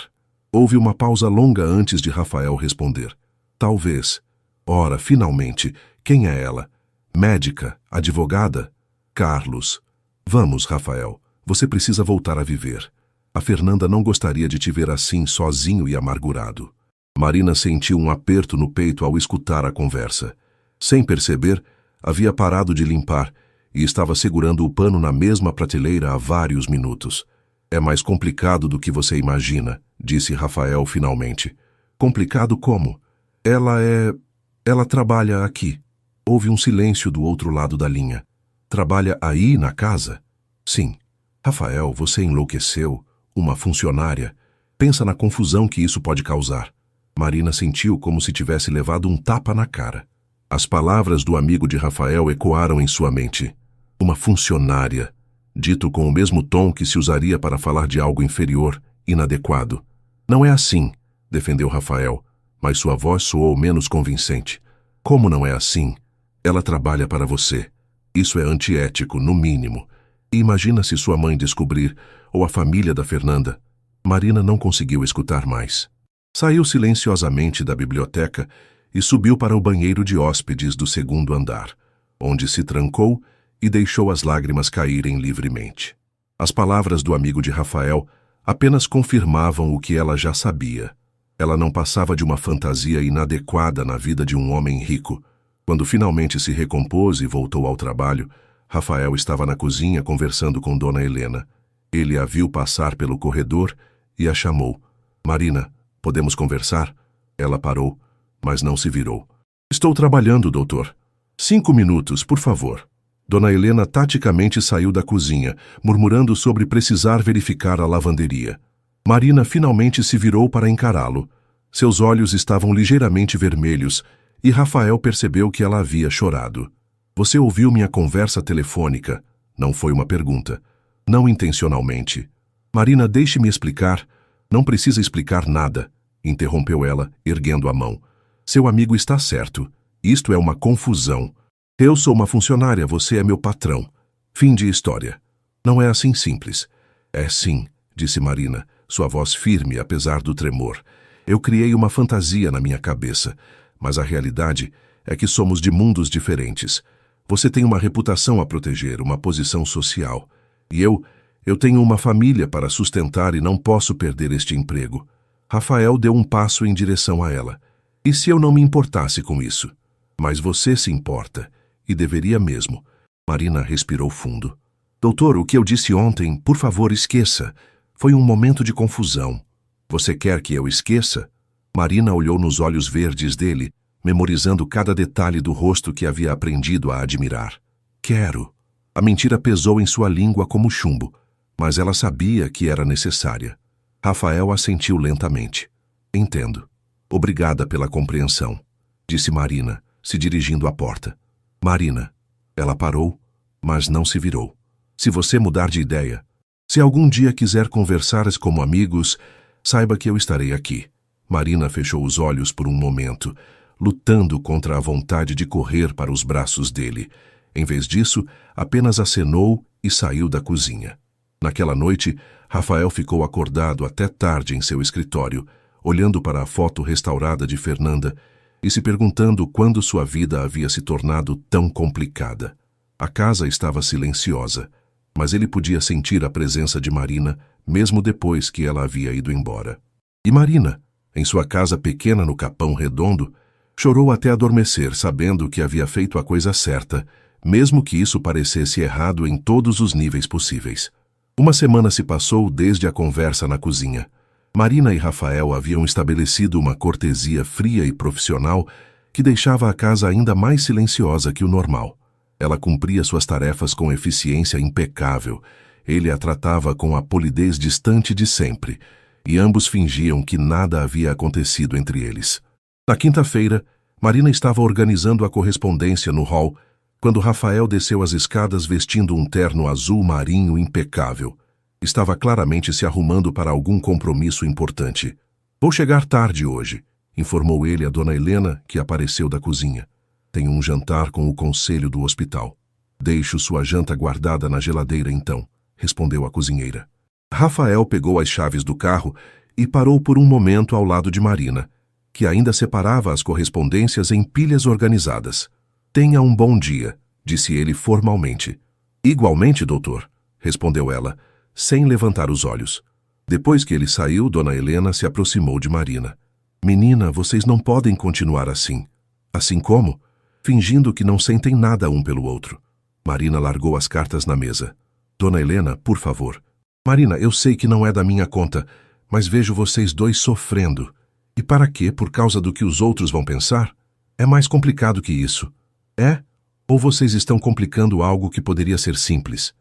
Houve uma pausa longa antes de Rafael responder. Talvez. Ora, finalmente, quem é ela? Médica? Advogada? Carlos. Vamos, Rafael. Você precisa voltar a viver. A Fernanda não gostaria de te ver assim, sozinho e amargurado. Marina sentiu um aperto no peito ao escutar a conversa. Sem perceber, havia parado de limpar e estava segurando o pano na mesma prateleira há vários minutos. É mais complicado do que você imagina, disse Rafael finalmente. Complicado como? Ela trabalha aqui. Houve um silêncio do outro lado da linha. Trabalha aí na casa? Sim. Rafael, você enlouqueceu? Uma funcionária? Pensa na confusão que isso pode causar. Marina sentiu como se tivesse levado um tapa na cara. As palavras do amigo de Rafael ecoaram em sua mente. Uma funcionária, dito com o mesmo tom que se usaria para falar de algo inferior, inadequado. Não é assim, defendeu Rafael, mas sua voz soou menos convincente. Como não é assim? Ela trabalha para você. Isso é antiético, no mínimo. E imagina se sua mãe descobrir, ou a família da Fernanda. Marina não conseguiu escutar mais. Saiu silenciosamente da biblioteca e subiu para o banheiro de hóspedes do segundo andar, onde se trancou e deixou as lágrimas caírem livremente. As palavras do amigo de Rafael apenas confirmavam o que ela já sabia. Ela não passava de uma fantasia inadequada na vida de um homem rico. Quando finalmente se recompôs e voltou ao trabalho, Rafael estava na cozinha conversando com Dona Helena. Ele a viu passar pelo corredor e a chamou. Marina, podemos conversar? Ela parou, mas não se virou. Estou trabalhando, doutor. 5 minutos, por favor. Dona Helena taticamente saiu da cozinha, murmurando sobre precisar verificar a lavanderia. Marina finalmente se virou para encará-lo. Seus olhos estavam ligeiramente vermelhos e Rafael percebeu que ela havia chorado. Você ouviu minha conversa telefônica? Não foi uma pergunta. Não intencionalmente. Marina, deixe-me explicar. Não precisa explicar nada, interrompeu ela, erguendo a mão. Seu amigo está certo. Isto é uma confusão. Eu sou uma funcionária, você é meu patrão. Fim de história. Não é assim simples. É sim, disse Marina, sua voz firme apesar do tremor. Eu criei uma fantasia na minha cabeça, mas a realidade é que somos de mundos diferentes. Você tem uma reputação a proteger, uma posição social. E eu tenho uma família para sustentar e não posso perder este emprego. Rafael deu um passo em direção a ela. E se eu não me importasse com isso? Mas você se importa. E deveria mesmo. Marina respirou fundo. Doutor, o que eu disse ontem, por favor, esqueça. Foi um momento de confusão. Você quer que eu esqueça? Marina olhou nos olhos verdes dele, memorizando cada detalhe do rosto que havia aprendido a admirar. Quero. A mentira pesou em sua língua como chumbo, mas ela sabia que era necessária. Rafael assentiu lentamente. Entendo. Obrigada pela compreensão, disse Marina, se dirigindo à porta. Marina. Ela parou, mas não se virou. Se você mudar de ideia, se algum dia quiser conversar como amigos, saiba que eu estarei aqui. Marina fechou os olhos por um momento, lutando contra a vontade de correr para os braços dele. Em vez disso, apenas acenou e saiu da cozinha. Naquela noite, Rafael ficou acordado até tarde em seu escritório, olhando para a foto restaurada de Fernanda e se perguntando quando sua vida havia se tornado tão complicada. A casa estava silenciosa, mas ele podia sentir a presença de Marina mesmo depois que ela havia ido embora. E Marina, em sua casa pequena no Capão Redondo, chorou até adormecer, sabendo que havia feito a coisa certa, mesmo que isso parecesse errado em todos os níveis possíveis. Uma semana se passou desde a conversa na cozinha. Marina e Rafael haviam estabelecido uma cortesia fria e profissional que deixava a casa ainda mais silenciosa que o normal. Ela cumpria suas tarefas com eficiência impecável. Ele a tratava com a polidez distante de sempre, e ambos fingiam que nada havia acontecido entre eles. Na quinta-feira, Marina estava organizando a correspondência no hall, quando Rafael desceu as escadas vestindo um terno azul marinho impecável. Estava claramente se arrumando para algum compromisso importante. Vou chegar tarde hoje, informou ele a Dona Helena, que apareceu da cozinha. Tenho um jantar com o conselho do hospital. Deixo sua janta guardada na geladeira então, respondeu a cozinheira. Rafael pegou as chaves do carro e parou por um momento ao lado de Marina, que ainda separava as correspondências em pilhas organizadas. Tenha um bom dia, disse ele formalmente. Igualmente, doutor, respondeu ela, sem levantar os olhos. Depois que ele saiu, Dona Helena se aproximou de Marina. Menina, vocês não podem continuar assim. Assim como? Fingindo que não sentem nada um pelo outro. Marina largou as cartas na mesa. Dona Helena, por favor. Marina, eu sei que não é da minha conta, mas vejo vocês dois sofrendo. E para quê? Por causa do que os outros vão pensar? É mais complicado que isso. É? Ou vocês estão complicando algo que poderia ser simples?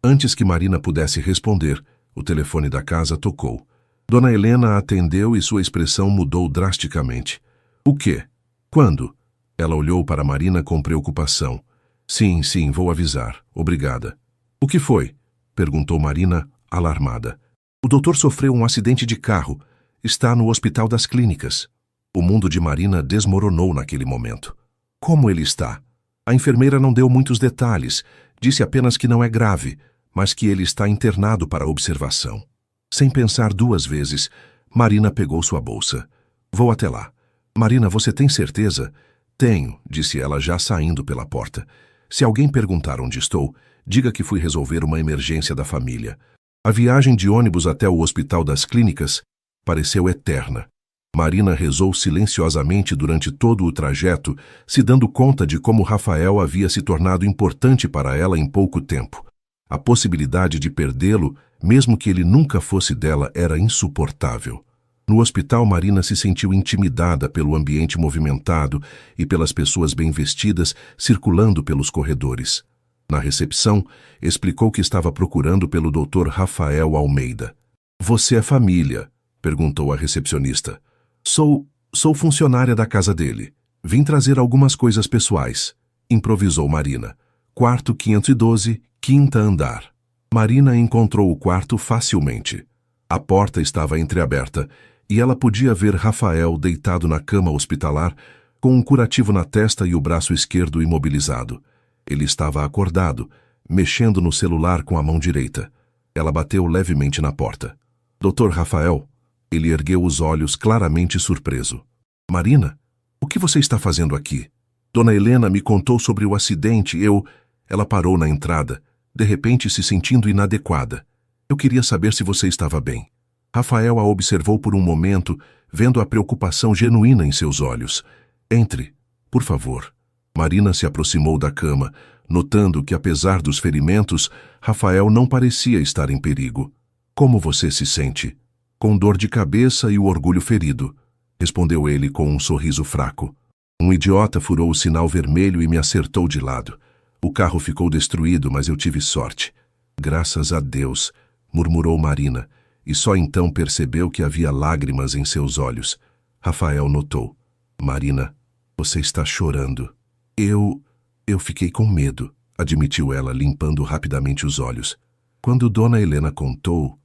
Antes que Marina pudesse responder, o telefone da casa tocou. Dona Helena atendeu e sua expressão mudou drasticamente. O quê? Quando? Ela olhou para Marina com preocupação. Sim, vou avisar. Obrigada. O que foi? Perguntou Marina, alarmada. O doutor sofreu um acidente de carro. Está no Hospital das Clínicas. O mundo de Marina desmoronou naquele momento. Como ele está? A enfermeira não deu muitos detalhes. Disse apenas que não é grave, mas que ele está internado para observação. Sem pensar duas vezes, Marina pegou sua bolsa. Vou até lá. Marina, você tem certeza? Tenho, disse ela já saindo pela porta. Se alguém perguntar onde estou, diga que fui resolver uma emergência da família. A viagem de ônibus até o Hospital das Clínicas pareceu eterna. Marina rezou silenciosamente durante todo o trajeto, se dando conta de como Rafael havia se tornado importante para ela em pouco tempo. A possibilidade de perdê-lo, mesmo que ele nunca fosse dela, era insuportável. No hospital, Marina se sentiu intimidada pelo ambiente movimentado e pelas pessoas bem vestidas circulando pelos corredores. Na recepção, explicou que estava procurando pelo Dr. Rafael Almeida. Você é família? Perguntou a recepcionista. Sou funcionária da casa dele. Vim trazer algumas coisas pessoais, improvisou Marina. Quarto 512, quinta andar. Marina encontrou o quarto facilmente. A porta estava entreaberta e ela podia ver Rafael deitado na cama hospitalar, com um curativo na testa e o braço esquerdo imobilizado. Ele estava acordado, mexendo no celular com a mão direita. Ela bateu levemente na porta. Dr. Rafael? Ele ergueu os olhos claramente surpreso. Marina, o que você está fazendo aqui? Dona Helena me contou sobre o acidente. Ela parou na entrada, de repente se sentindo inadequada. Eu queria saber se você estava bem. Rafael a observou por um momento, vendo a preocupação genuína em seus olhos. Entre, por favor. Marina se aproximou da cama, notando que, apesar dos ferimentos, Rafael não parecia estar em perigo. Como você se sente? Com dor de cabeça e o orgulho ferido, respondeu ele com um sorriso fraco. Um idiota furou o sinal vermelho e me acertou de lado. O carro ficou destruído, mas eu tive sorte. Graças a Deus, murmurou Marina, e só então percebeu que havia lágrimas em seus olhos. Rafael notou. Marina, você está chorando. Eu fiquei com medo, admitiu ela, limpando rapidamente os olhos. Quando Dona Helena contou,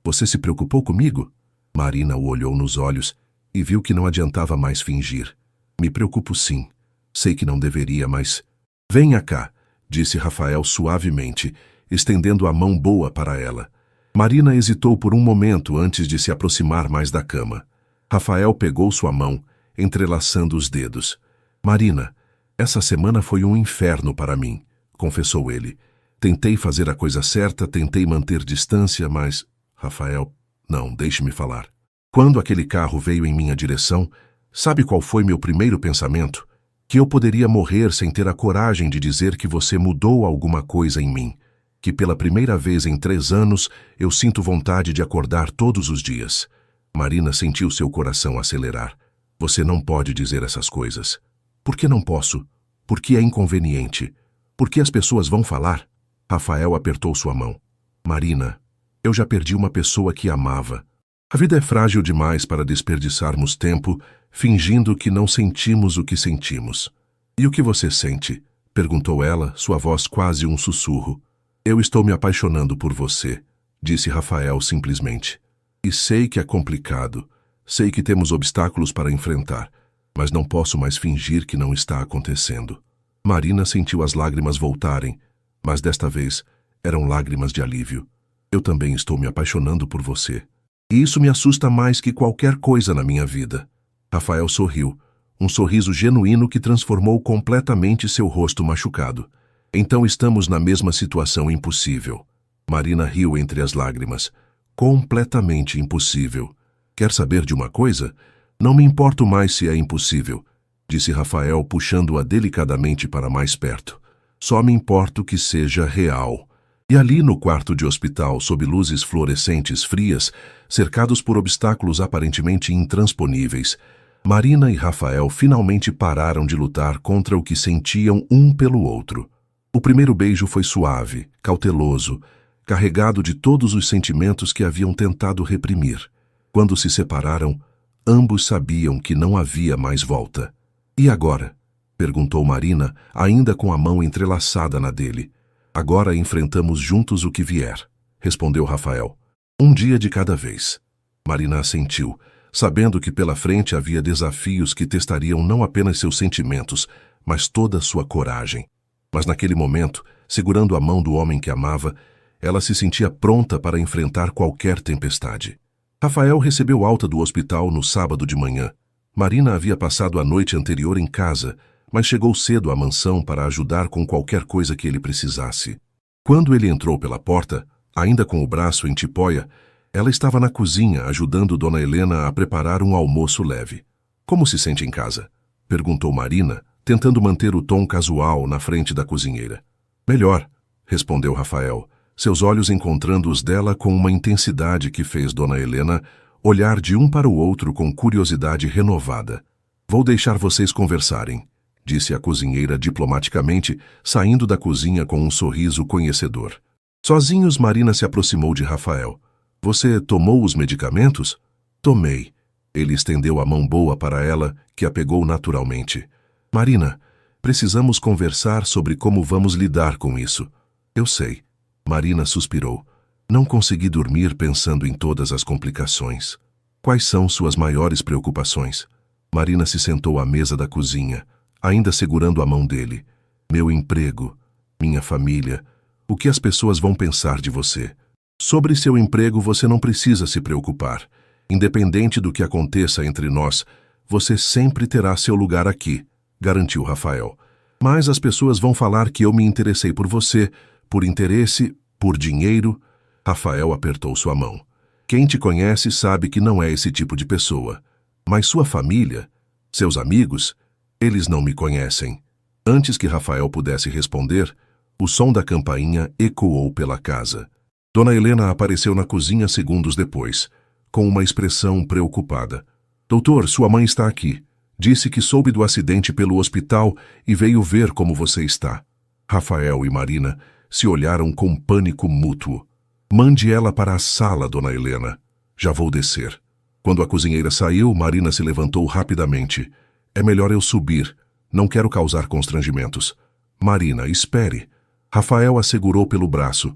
Você se preocupou comigo? Marina o olhou nos olhos e viu que não adiantava mais fingir. Me preocupo sim. Sei que não deveria, mas... Venha cá, disse Rafael suavemente, estendendo a mão boa para ela. Marina hesitou por um momento antes de se aproximar mais da cama. Rafael pegou sua mão, entrelaçando os dedos. Marina, essa semana foi um inferno para mim, confessou ele. Tentei fazer a coisa certa, tentei manter distância, mas... Rafael, não, deixe-me falar. Quando aquele carro veio em minha direção, sabe qual foi meu primeiro pensamento? Que eu poderia morrer sem ter a coragem de dizer que você mudou alguma coisa em mim. Que pela primeira vez em 3 anos eu sinto vontade de acordar todos os dias. Marina sentiu seu coração acelerar. Você não pode dizer essas coisas. Por que não posso? Porque é inconveniente. Por que as pessoas vão falar? Rafael apertou sua mão. Marina, eu já perdi uma pessoa que amava. A vida é frágil demais para desperdiçarmos tempo fingindo que não sentimos o que sentimos. E o que você sente? Perguntou ela, sua voz quase um sussurro. Eu estou me apaixonando por você, disse Rafael simplesmente. E sei que é complicado. Sei que temos obstáculos para enfrentar, mas não posso mais fingir que não está acontecendo. Marina sentiu as lágrimas voltarem, mas desta vez eram lágrimas de alívio. Eu também estou me apaixonando por você. E isso me assusta mais que qualquer coisa na minha vida. Rafael sorriu, um sorriso genuíno que transformou completamente seu rosto machucado. Então estamos na mesma situação impossível. Marina riu entre as lágrimas. Completamente impossível. Quer saber de uma coisa? Não me importo mais se é impossível, disse Rafael, puxando-a delicadamente para mais perto. Só me importo que seja real. E ali no quarto de hospital, sob luzes fluorescentes frias, cercados por obstáculos aparentemente intransponíveis, Marina e Rafael finalmente pararam de lutar contra o que sentiam um pelo outro. O primeiro beijo foi suave, cauteloso, carregado de todos os sentimentos que haviam tentado reprimir. Quando se separaram, ambos sabiam que não havia mais volta. E agora? Perguntou Marina, ainda com a mão entrelaçada na dele. Agora enfrentamos juntos o que vier, respondeu Rafael. Um dia de cada vez. Marina assentiu, sabendo que pela frente havia desafios que testariam não apenas seus sentimentos, mas toda a sua coragem. Mas naquele momento, segurando a mão do homem que amava, ela se sentia pronta para enfrentar qualquer tempestade. Rafael recebeu alta do hospital no sábado de manhã. Marina havia passado a noite anterior em casa, mas chegou cedo à mansão para ajudar com qualquer coisa que ele precisasse. Quando ele entrou pela porta, ainda com o braço em tipóia, ela estava na cozinha ajudando Dona Helena a preparar um almoço leve. Como se sente em casa? Perguntou Marina, tentando manter o tom casual na frente da cozinheira. Melhor, respondeu Rafael, seus olhos encontrando os dela com uma intensidade que fez Dona Helena olhar de um para o outro com curiosidade renovada. Vou deixar vocês conversarem, disse a cozinheira diplomaticamente, saindo da cozinha com um sorriso conhecedor. Sozinhos, Marina se aproximou de Rafael. Você tomou os medicamentos? Tomei. Ele estendeu a mão boa para ela, que a pegou naturalmente. Marina, precisamos conversar sobre como vamos lidar com isso. Eu sei. Marina suspirou. Não consegui dormir pensando em todas as complicações. Quais são suas maiores preocupações? Marina se sentou à mesa da cozinha, ainda segurando a mão dele. Meu emprego, minha família, o que as pessoas vão pensar de você? Sobre seu emprego você não precisa se preocupar. Independente do que aconteça entre nós, você sempre terá seu lugar aqui, garantiu Rafael. Mas as pessoas vão falar que eu me interessei por você, por interesse, por dinheiro. Rafael apertou sua mão. Quem te conhece sabe que não é esse tipo de pessoa. Mas sua família, seus amigos, eles não me conhecem. Antes que Rafael pudesse responder, o som da campainha ecoou pela casa. Dona Helena apareceu na cozinha segundos depois, com uma expressão preocupada. Doutor, sua mãe está aqui. Disse que soube do acidente pelo hospital e veio ver como você está. Rafael e Marina se olharam com pânico mútuo. Mande ela para a sala, Dona Helena. Já vou descer. Quando a cozinheira saiu, Marina se levantou rapidamente. É melhor eu subir. Não quero causar constrangimentos. Marina, espere. Rafael a segurou pelo braço.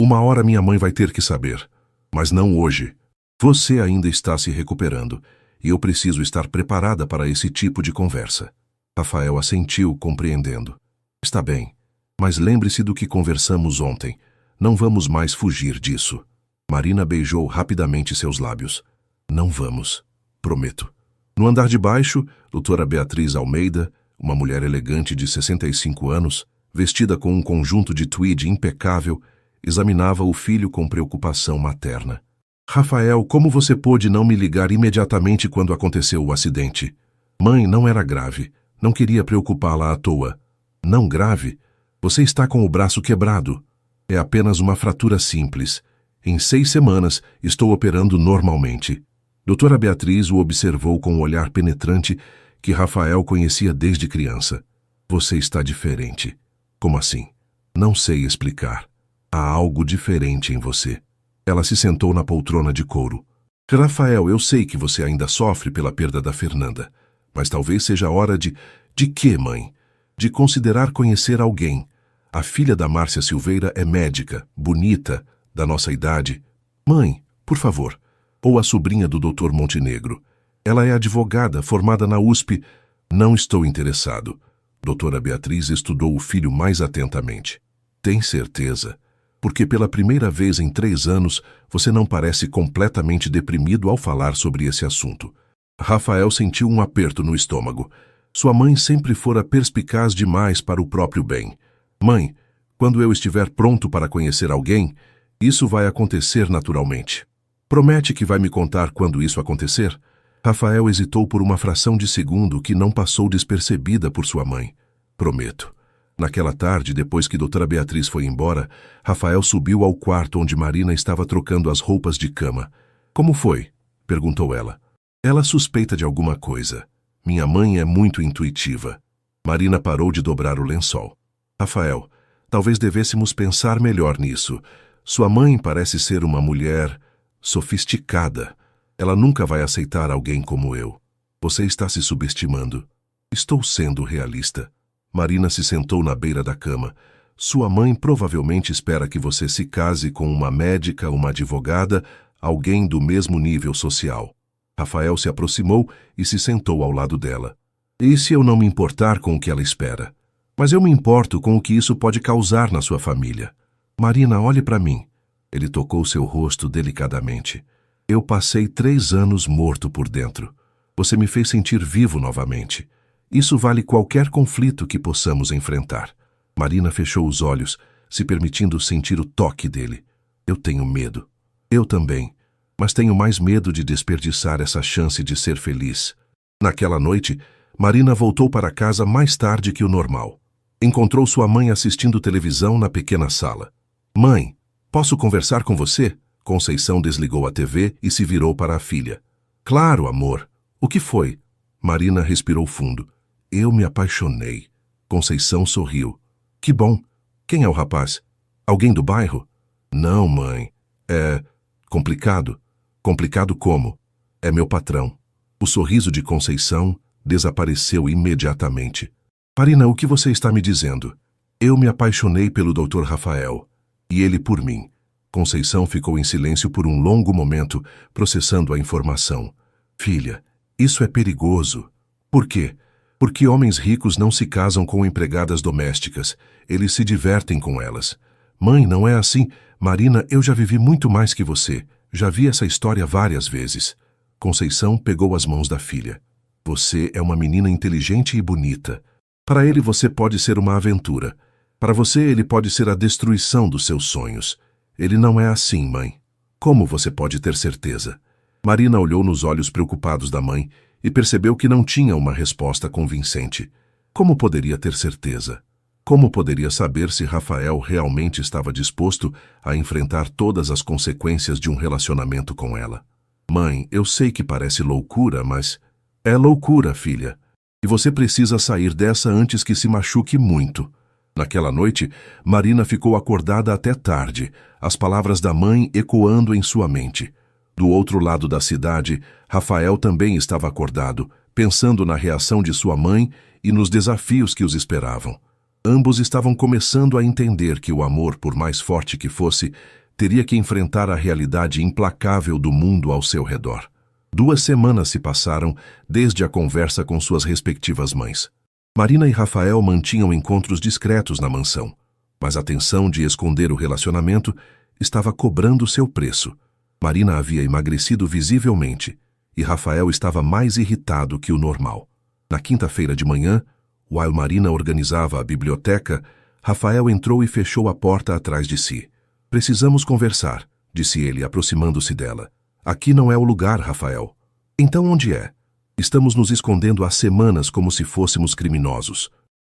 Uma hora minha mãe vai ter que saber. Mas não hoje. Você ainda está se recuperando, e eu preciso estar preparada para esse tipo de conversa. Rafael assentiu, compreendendo. Está bem, mas lembre-se do que conversamos ontem. Não vamos mais fugir disso. Marina beijou rapidamente seus lábios. Não vamos. Prometo. No andar de baixo, doutora Beatriz Almeida, uma mulher elegante de 65 anos, vestida com um conjunto de tweed impecável, examinava o filho com preocupação materna. Rafael, como você pôde não me ligar imediatamente quando aconteceu o acidente? Mãe, não era grave. Não queria preocupá-la à toa. Não grave? Você está com o braço quebrado. É apenas uma fratura simples. Em 6 semanas, estou operando normalmente. Doutora Beatriz o observou com um olhar penetrante que Rafael conhecia desde criança. Você está diferente. Como assim? Não sei explicar. Há algo diferente em você. Ela se sentou na poltrona de couro. Rafael, eu sei que você ainda sofre pela perda da Fernanda, mas talvez seja a hora de... De quê, mãe? De considerar conhecer alguém. A filha da Márcia Silveira é médica, bonita, da nossa idade. Mãe, por favor. Ou a sobrinha do Dr. Montenegro. Ela é advogada, formada na USP. Não estou interessado. Doutora Beatriz estudou o filho mais atentamente. Tem certeza? Porque pela primeira vez em 3 anos, você não parece completamente deprimido ao falar sobre esse assunto. Rafael sentiu um aperto no estômago. Sua mãe sempre fora perspicaz demais para o próprio bem. Mãe, quando eu estiver pronto para conhecer alguém, isso vai acontecer naturalmente. Promete que vai me contar quando isso acontecer? Rafael hesitou por uma fração de segundo que não passou despercebida por sua mãe. Prometo. Naquela tarde, depois que doutora Beatriz foi embora, Rafael subiu ao quarto onde Marina estava trocando as roupas de cama. Como foi? Perguntou ela. Ela suspeita de alguma coisa. Minha mãe é muito intuitiva. Marina parou de dobrar o lençol. Rafael, Talvez devêssemos pensar melhor nisso. Sua mãe parece ser uma mulher sofisticada. Ela nunca vai aceitar alguém como eu. Você está se subestimando. Estou sendo realista. Marina se sentou na beira da cama. Sua mãe provavelmente espera que você se case com uma médica, uma advogada, alguém do mesmo nível social. Rafael se aproximou e se sentou ao lado dela. E se eu não me importar com o que ela espera? Mas eu me importo com o que isso pode causar na sua família. Marina, olhe para mim. Ele tocou seu rosto delicadamente. Eu passei 3 anos morto por dentro. Você me fez sentir vivo novamente. Isso vale qualquer conflito que possamos enfrentar. Marina fechou os olhos, se permitindo sentir o toque dele. Eu tenho medo. Eu também. Mas tenho mais medo de desperdiçar essa chance de ser feliz. Naquela noite, Marina voltou para casa mais tarde que o normal. Encontrou sua mãe assistindo televisão na pequena sala. Mãe, posso conversar com você? Conceição desligou a TV e se virou para a filha. Claro, amor. O que foi? Marina respirou fundo. Eu me apaixonei. Conceição sorriu. Que bom. Quem é o rapaz? Alguém do bairro? Não, mãe. É complicado. Complicado como? É meu patrão. O sorriso de Conceição desapareceu imediatamente. Marina, o que você está me dizendo? Eu me apaixonei pelo Dr. Rafael. E ele por mim. Conceição ficou em silêncio por um longo momento, processando a informação. Filha, isso é perigoso. Por quê? Porque homens ricos não se casam com empregadas domésticas. Eles se divertem com elas. Mãe, não é assim. Marina, eu já vivi muito mais que você. Já vi essa história várias vezes. Conceição pegou as mãos da filha. Você é uma menina inteligente e bonita. Para ele você pode ser uma aventura. Para você ele pode ser a destruição dos seus sonhos. Ele não é assim, mãe. Como você pode ter certeza? Marina olhou nos olhos preocupados da mãe e percebeu que não tinha uma resposta convincente. Como poderia ter certeza? Como poderia saber se Rafael realmente estava disposto a enfrentar todas as consequências de um relacionamento com ela? Mãe, eu sei que parece loucura, mas é loucura, filha. E você precisa sair dessa antes que se machuque muito. Naquela noite, Marina ficou acordada até tarde, as palavras da mãe ecoando em sua mente. Do outro lado da cidade, Rafael também estava acordado, pensando na reação de sua mãe e nos desafios que os esperavam. Ambos estavam começando a entender que o amor, por mais forte que fosse, teria que enfrentar a realidade implacável do mundo ao seu redor. 2 semanas se passaram desde a conversa com suas respectivas mães. Marina e Rafael mantinham encontros discretos na mansão, mas a tensão de esconder o relacionamento estava cobrando seu preço. Marina havia emagrecido visivelmente e Rafael estava mais irritado que o normal. Na quinta-feira de manhã, while Marina organizava a biblioteca, Rafael entrou e fechou a porta atrás de si. Precisamos conversar, disse ele, aproximando-se dela. Aqui não é o lugar, Rafael. Então onde é? Estamos nos escondendo há semanas como se fôssemos criminosos.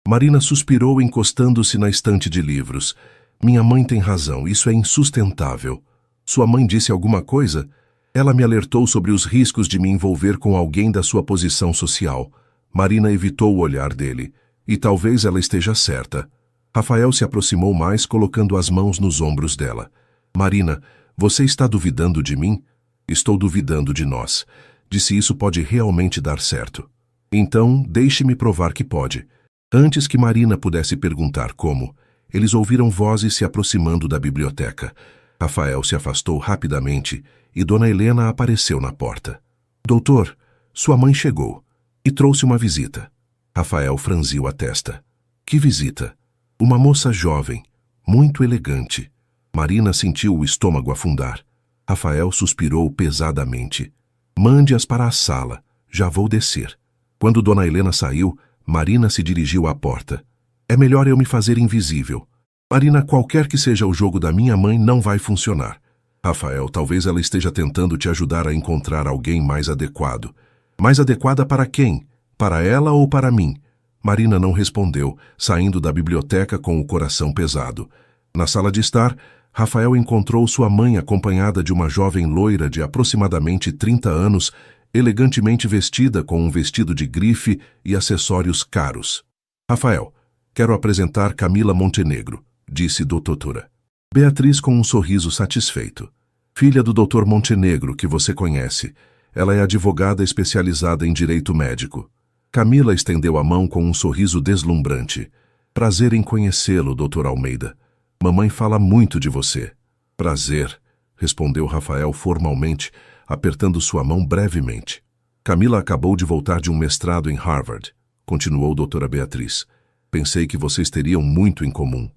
Marina suspirou, encostando-se na estante de livros. Minha mãe tem razão, isso é insustentável. Sua mãe disse alguma coisa? Ela me alertou sobre os riscos de me envolver com alguém da sua posição social. Marina evitou o olhar dele. E talvez ela esteja certa. Rafael se aproximou mais, colocando as mãos nos ombros dela. Marina, você está duvidando de mim? Estou duvidando de nós. Disse isso pode realmente dar certo. Então, deixe-me provar que pode. Antes que Marina pudesse perguntar como, eles ouviram vozes se aproximando da biblioteca. Rafael se afastou rapidamente e Dona Helena apareceu na porta. Doutor, sua mãe chegou e trouxe uma visita. Rafael franziu a testa. Que visita? Uma moça jovem, muito elegante. Marina sentiu o estômago afundar. Rafael suspirou pesadamente. Mande-as para a sala, já vou descer. Quando Dona Helena saiu, Marina se dirigiu à porta. É melhor eu me fazer invisível. Marina, qualquer que seja o jogo da minha mãe, não vai funcionar. Rafael, talvez ela esteja tentando te ajudar a encontrar alguém mais adequado. Mais adequada para quem? Para ela ou para mim? Marina não respondeu, saindo da biblioteca com o coração pesado. Na sala de estar, Rafael encontrou sua mãe acompanhada de uma jovem loira de aproximadamente 30 anos, elegantemente vestida com um vestido de grife e acessórios caros. Rafael, quero apresentar Camila Montenegro. disse doutora Beatriz com um sorriso satisfeito. Filha do Dr. Montenegro, que você conhece. Ela é advogada especializada em direito médico. Camila estendeu a mão com um sorriso deslumbrante. Prazer em conhecê-lo, Dr. Almeida. Mamãe fala muito de você. Prazer, respondeu Rafael formalmente, apertando sua mão brevemente. Camila acabou de voltar de um mestrado em Harvard, continuou doutora Beatriz. Pensei que vocês teriam muito em comum.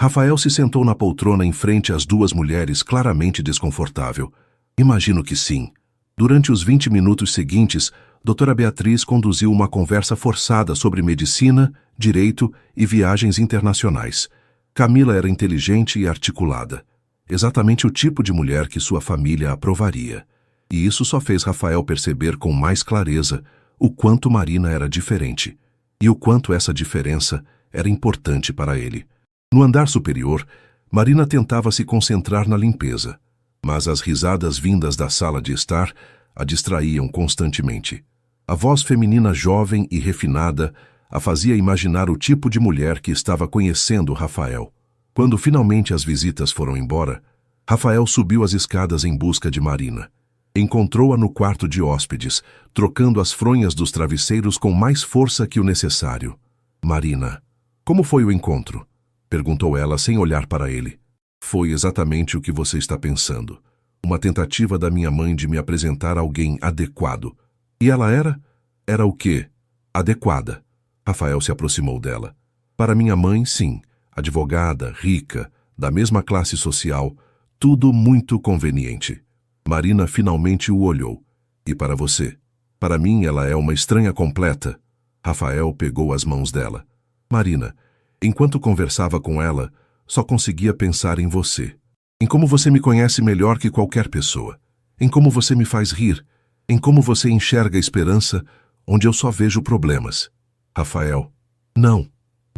Rafael se sentou na poltrona em frente às duas mulheres, claramente desconfortável. Imagino que sim. Durante os 20 minutos seguintes, doutora Beatriz conduziu uma conversa forçada sobre medicina, direito e viagens internacionais. Camila era inteligente e articulada. Exatamente o tipo de mulher que sua família aprovaria. E isso só fez Rafael perceber com mais clareza o quanto Marina era diferente e o quanto essa diferença era importante para ele. No andar superior, Marina tentava se concentrar na limpeza, mas as risadas vindas da sala de estar a distraíam constantemente. A voz feminina jovem e refinada a fazia imaginar o tipo de mulher que estava conhecendo Rafael. Quando finalmente as visitas foram embora, Rafael subiu as escadas em busca de Marina. Encontrou-a no quarto de hóspedes, trocando as fronhas dos travesseiros com mais força que o necessário. Marina, como foi o encontro? Perguntou ela sem olhar para ele. Foi exatamente o que você está pensando. Uma tentativa da minha mãe de me apresentar alguém adequado. E ela era? Era o quê? Adequada. Rafael se aproximou dela. Para minha mãe, sim. Advogada, rica, da mesma classe social, tudo muito conveniente. Marina finalmente o olhou. E para você? Para mim ela é uma estranha completa. Rafael pegou as mãos dela. Marina, enquanto conversava com ela, só conseguia pensar em você. Em como você me conhece melhor que qualquer pessoa. Em como você me faz rir. Em como você enxerga a esperança onde eu só vejo problemas. Rafael, não.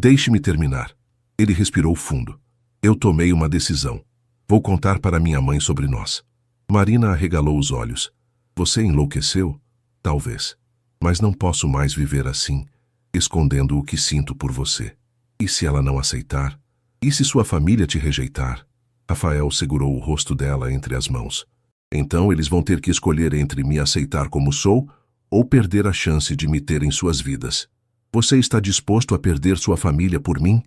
Deixe-me terminar. Ele respirou fundo. Eu tomei uma decisão. Vou contar para minha mãe sobre nós. Marina arregalou os olhos. Você enlouqueceu? Talvez. Mas não posso mais viver assim, escondendo o que sinto por você. E se ela não aceitar? E se sua família te rejeitar? Rafael segurou o rosto dela entre as mãos. Então eles vão ter que escolher entre me aceitar como sou ou perder a chance de me ter em suas vidas. Você está disposto a perder sua família por mim?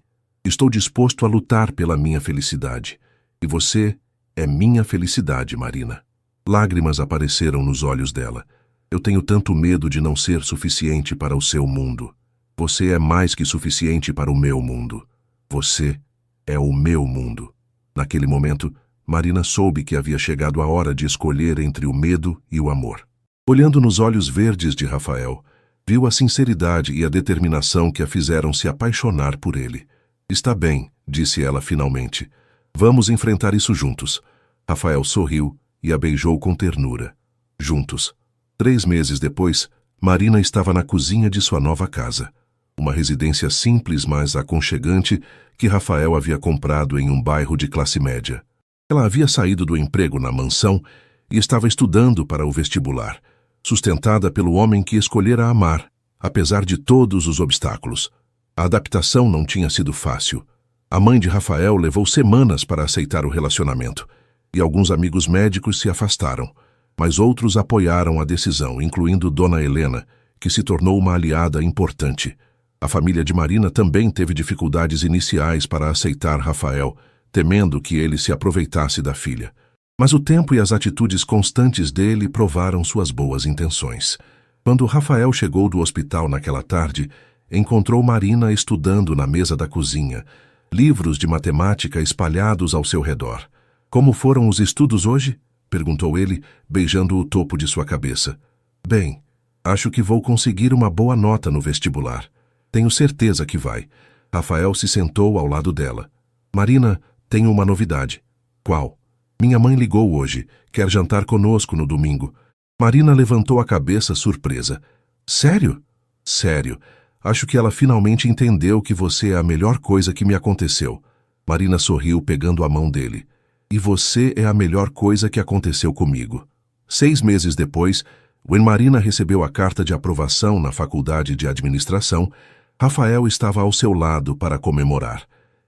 Estou disposto a lutar pela minha felicidade. E você é minha felicidade, Marina. Lágrimas apareceram nos olhos dela. Eu tenho tanto medo de não ser suficiente para o seu mundo. Você é mais que suficiente para o meu mundo. Você é o meu mundo. Naquele momento, Marina soube que havia chegado a hora de escolher entre o medo e o amor. Olhando nos olhos verdes de Rafael, viu a sinceridade e a determinação que a fizeram se apaixonar por ele. Está bem, disse ela finalmente. Vamos enfrentar isso juntos. Rafael sorriu e a beijou com ternura. Juntos. 3 meses depois, Marina estava na cozinha de sua nova casa. Uma residência simples, mas aconchegante, que Rafael havia comprado em um bairro de classe média. Ela havia saído do emprego na mansão e estava estudando para o vestibular, sustentada pelo homem que escolhera amar, apesar de todos os obstáculos. A adaptação não tinha sido fácil. A mãe de Rafael levou semanas para aceitar o relacionamento, e alguns amigos médicos se afastaram, mas outros apoiaram a decisão, incluindo Dona Helena, que se tornou uma aliada importante. A família de Marina também teve dificuldades iniciais para aceitar Rafael, temendo que ele se aproveitasse da filha. Mas o tempo e as atitudes constantes dele provaram suas boas intenções. Quando Rafael chegou do hospital naquela tarde, encontrou Marina estudando na mesa da cozinha, livros de matemática espalhados ao seu redor. Como foram os estudos hoje? Perguntou ele, beijando o topo de sua cabeça. Bem, acho que vou conseguir uma boa nota no vestibular. Tenho certeza que vai. Rafael se sentou ao lado dela. Marina, tenho uma novidade. Qual? Minha mãe ligou hoje. Quer jantar conosco no domingo. Marina levantou a cabeça surpresa. Sério? Sério. Acho que ela finalmente entendeu que você é a melhor coisa que me aconteceu. Marina sorriu pegando a mão dele. E você é a melhor coisa que aconteceu comigo. 6 meses depois, quando Marina recebeu a carta de aprovação na faculdade de administração, Rafael estava ao seu lado para comemorar.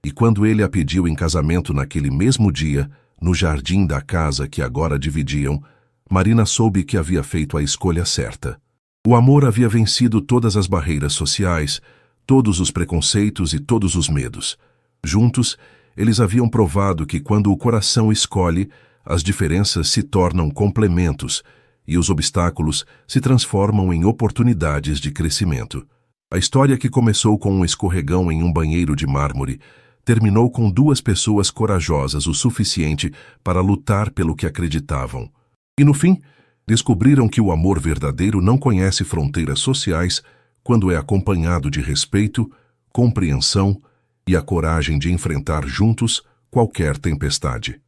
E quando ele a pediu em casamento naquele mesmo dia, no jardim da casa que agora dividiam, Marina soube que havia feito a escolha certa. O amor havia vencido todas as barreiras sociais, todos os preconceitos e todos os medos. Juntos, eles haviam provado que quando o coração escolhe, as diferenças se tornam complementos e os obstáculos se transformam em oportunidades de crescimento. A história, que começou com um escorregão em um banheiro de mármore, terminou com duas pessoas corajosas o suficiente para lutar pelo que acreditavam. E no fim, descobriram que o amor verdadeiro não conhece fronteiras sociais quando é acompanhado de respeito, compreensão e a coragem de enfrentar juntos qualquer tempestade.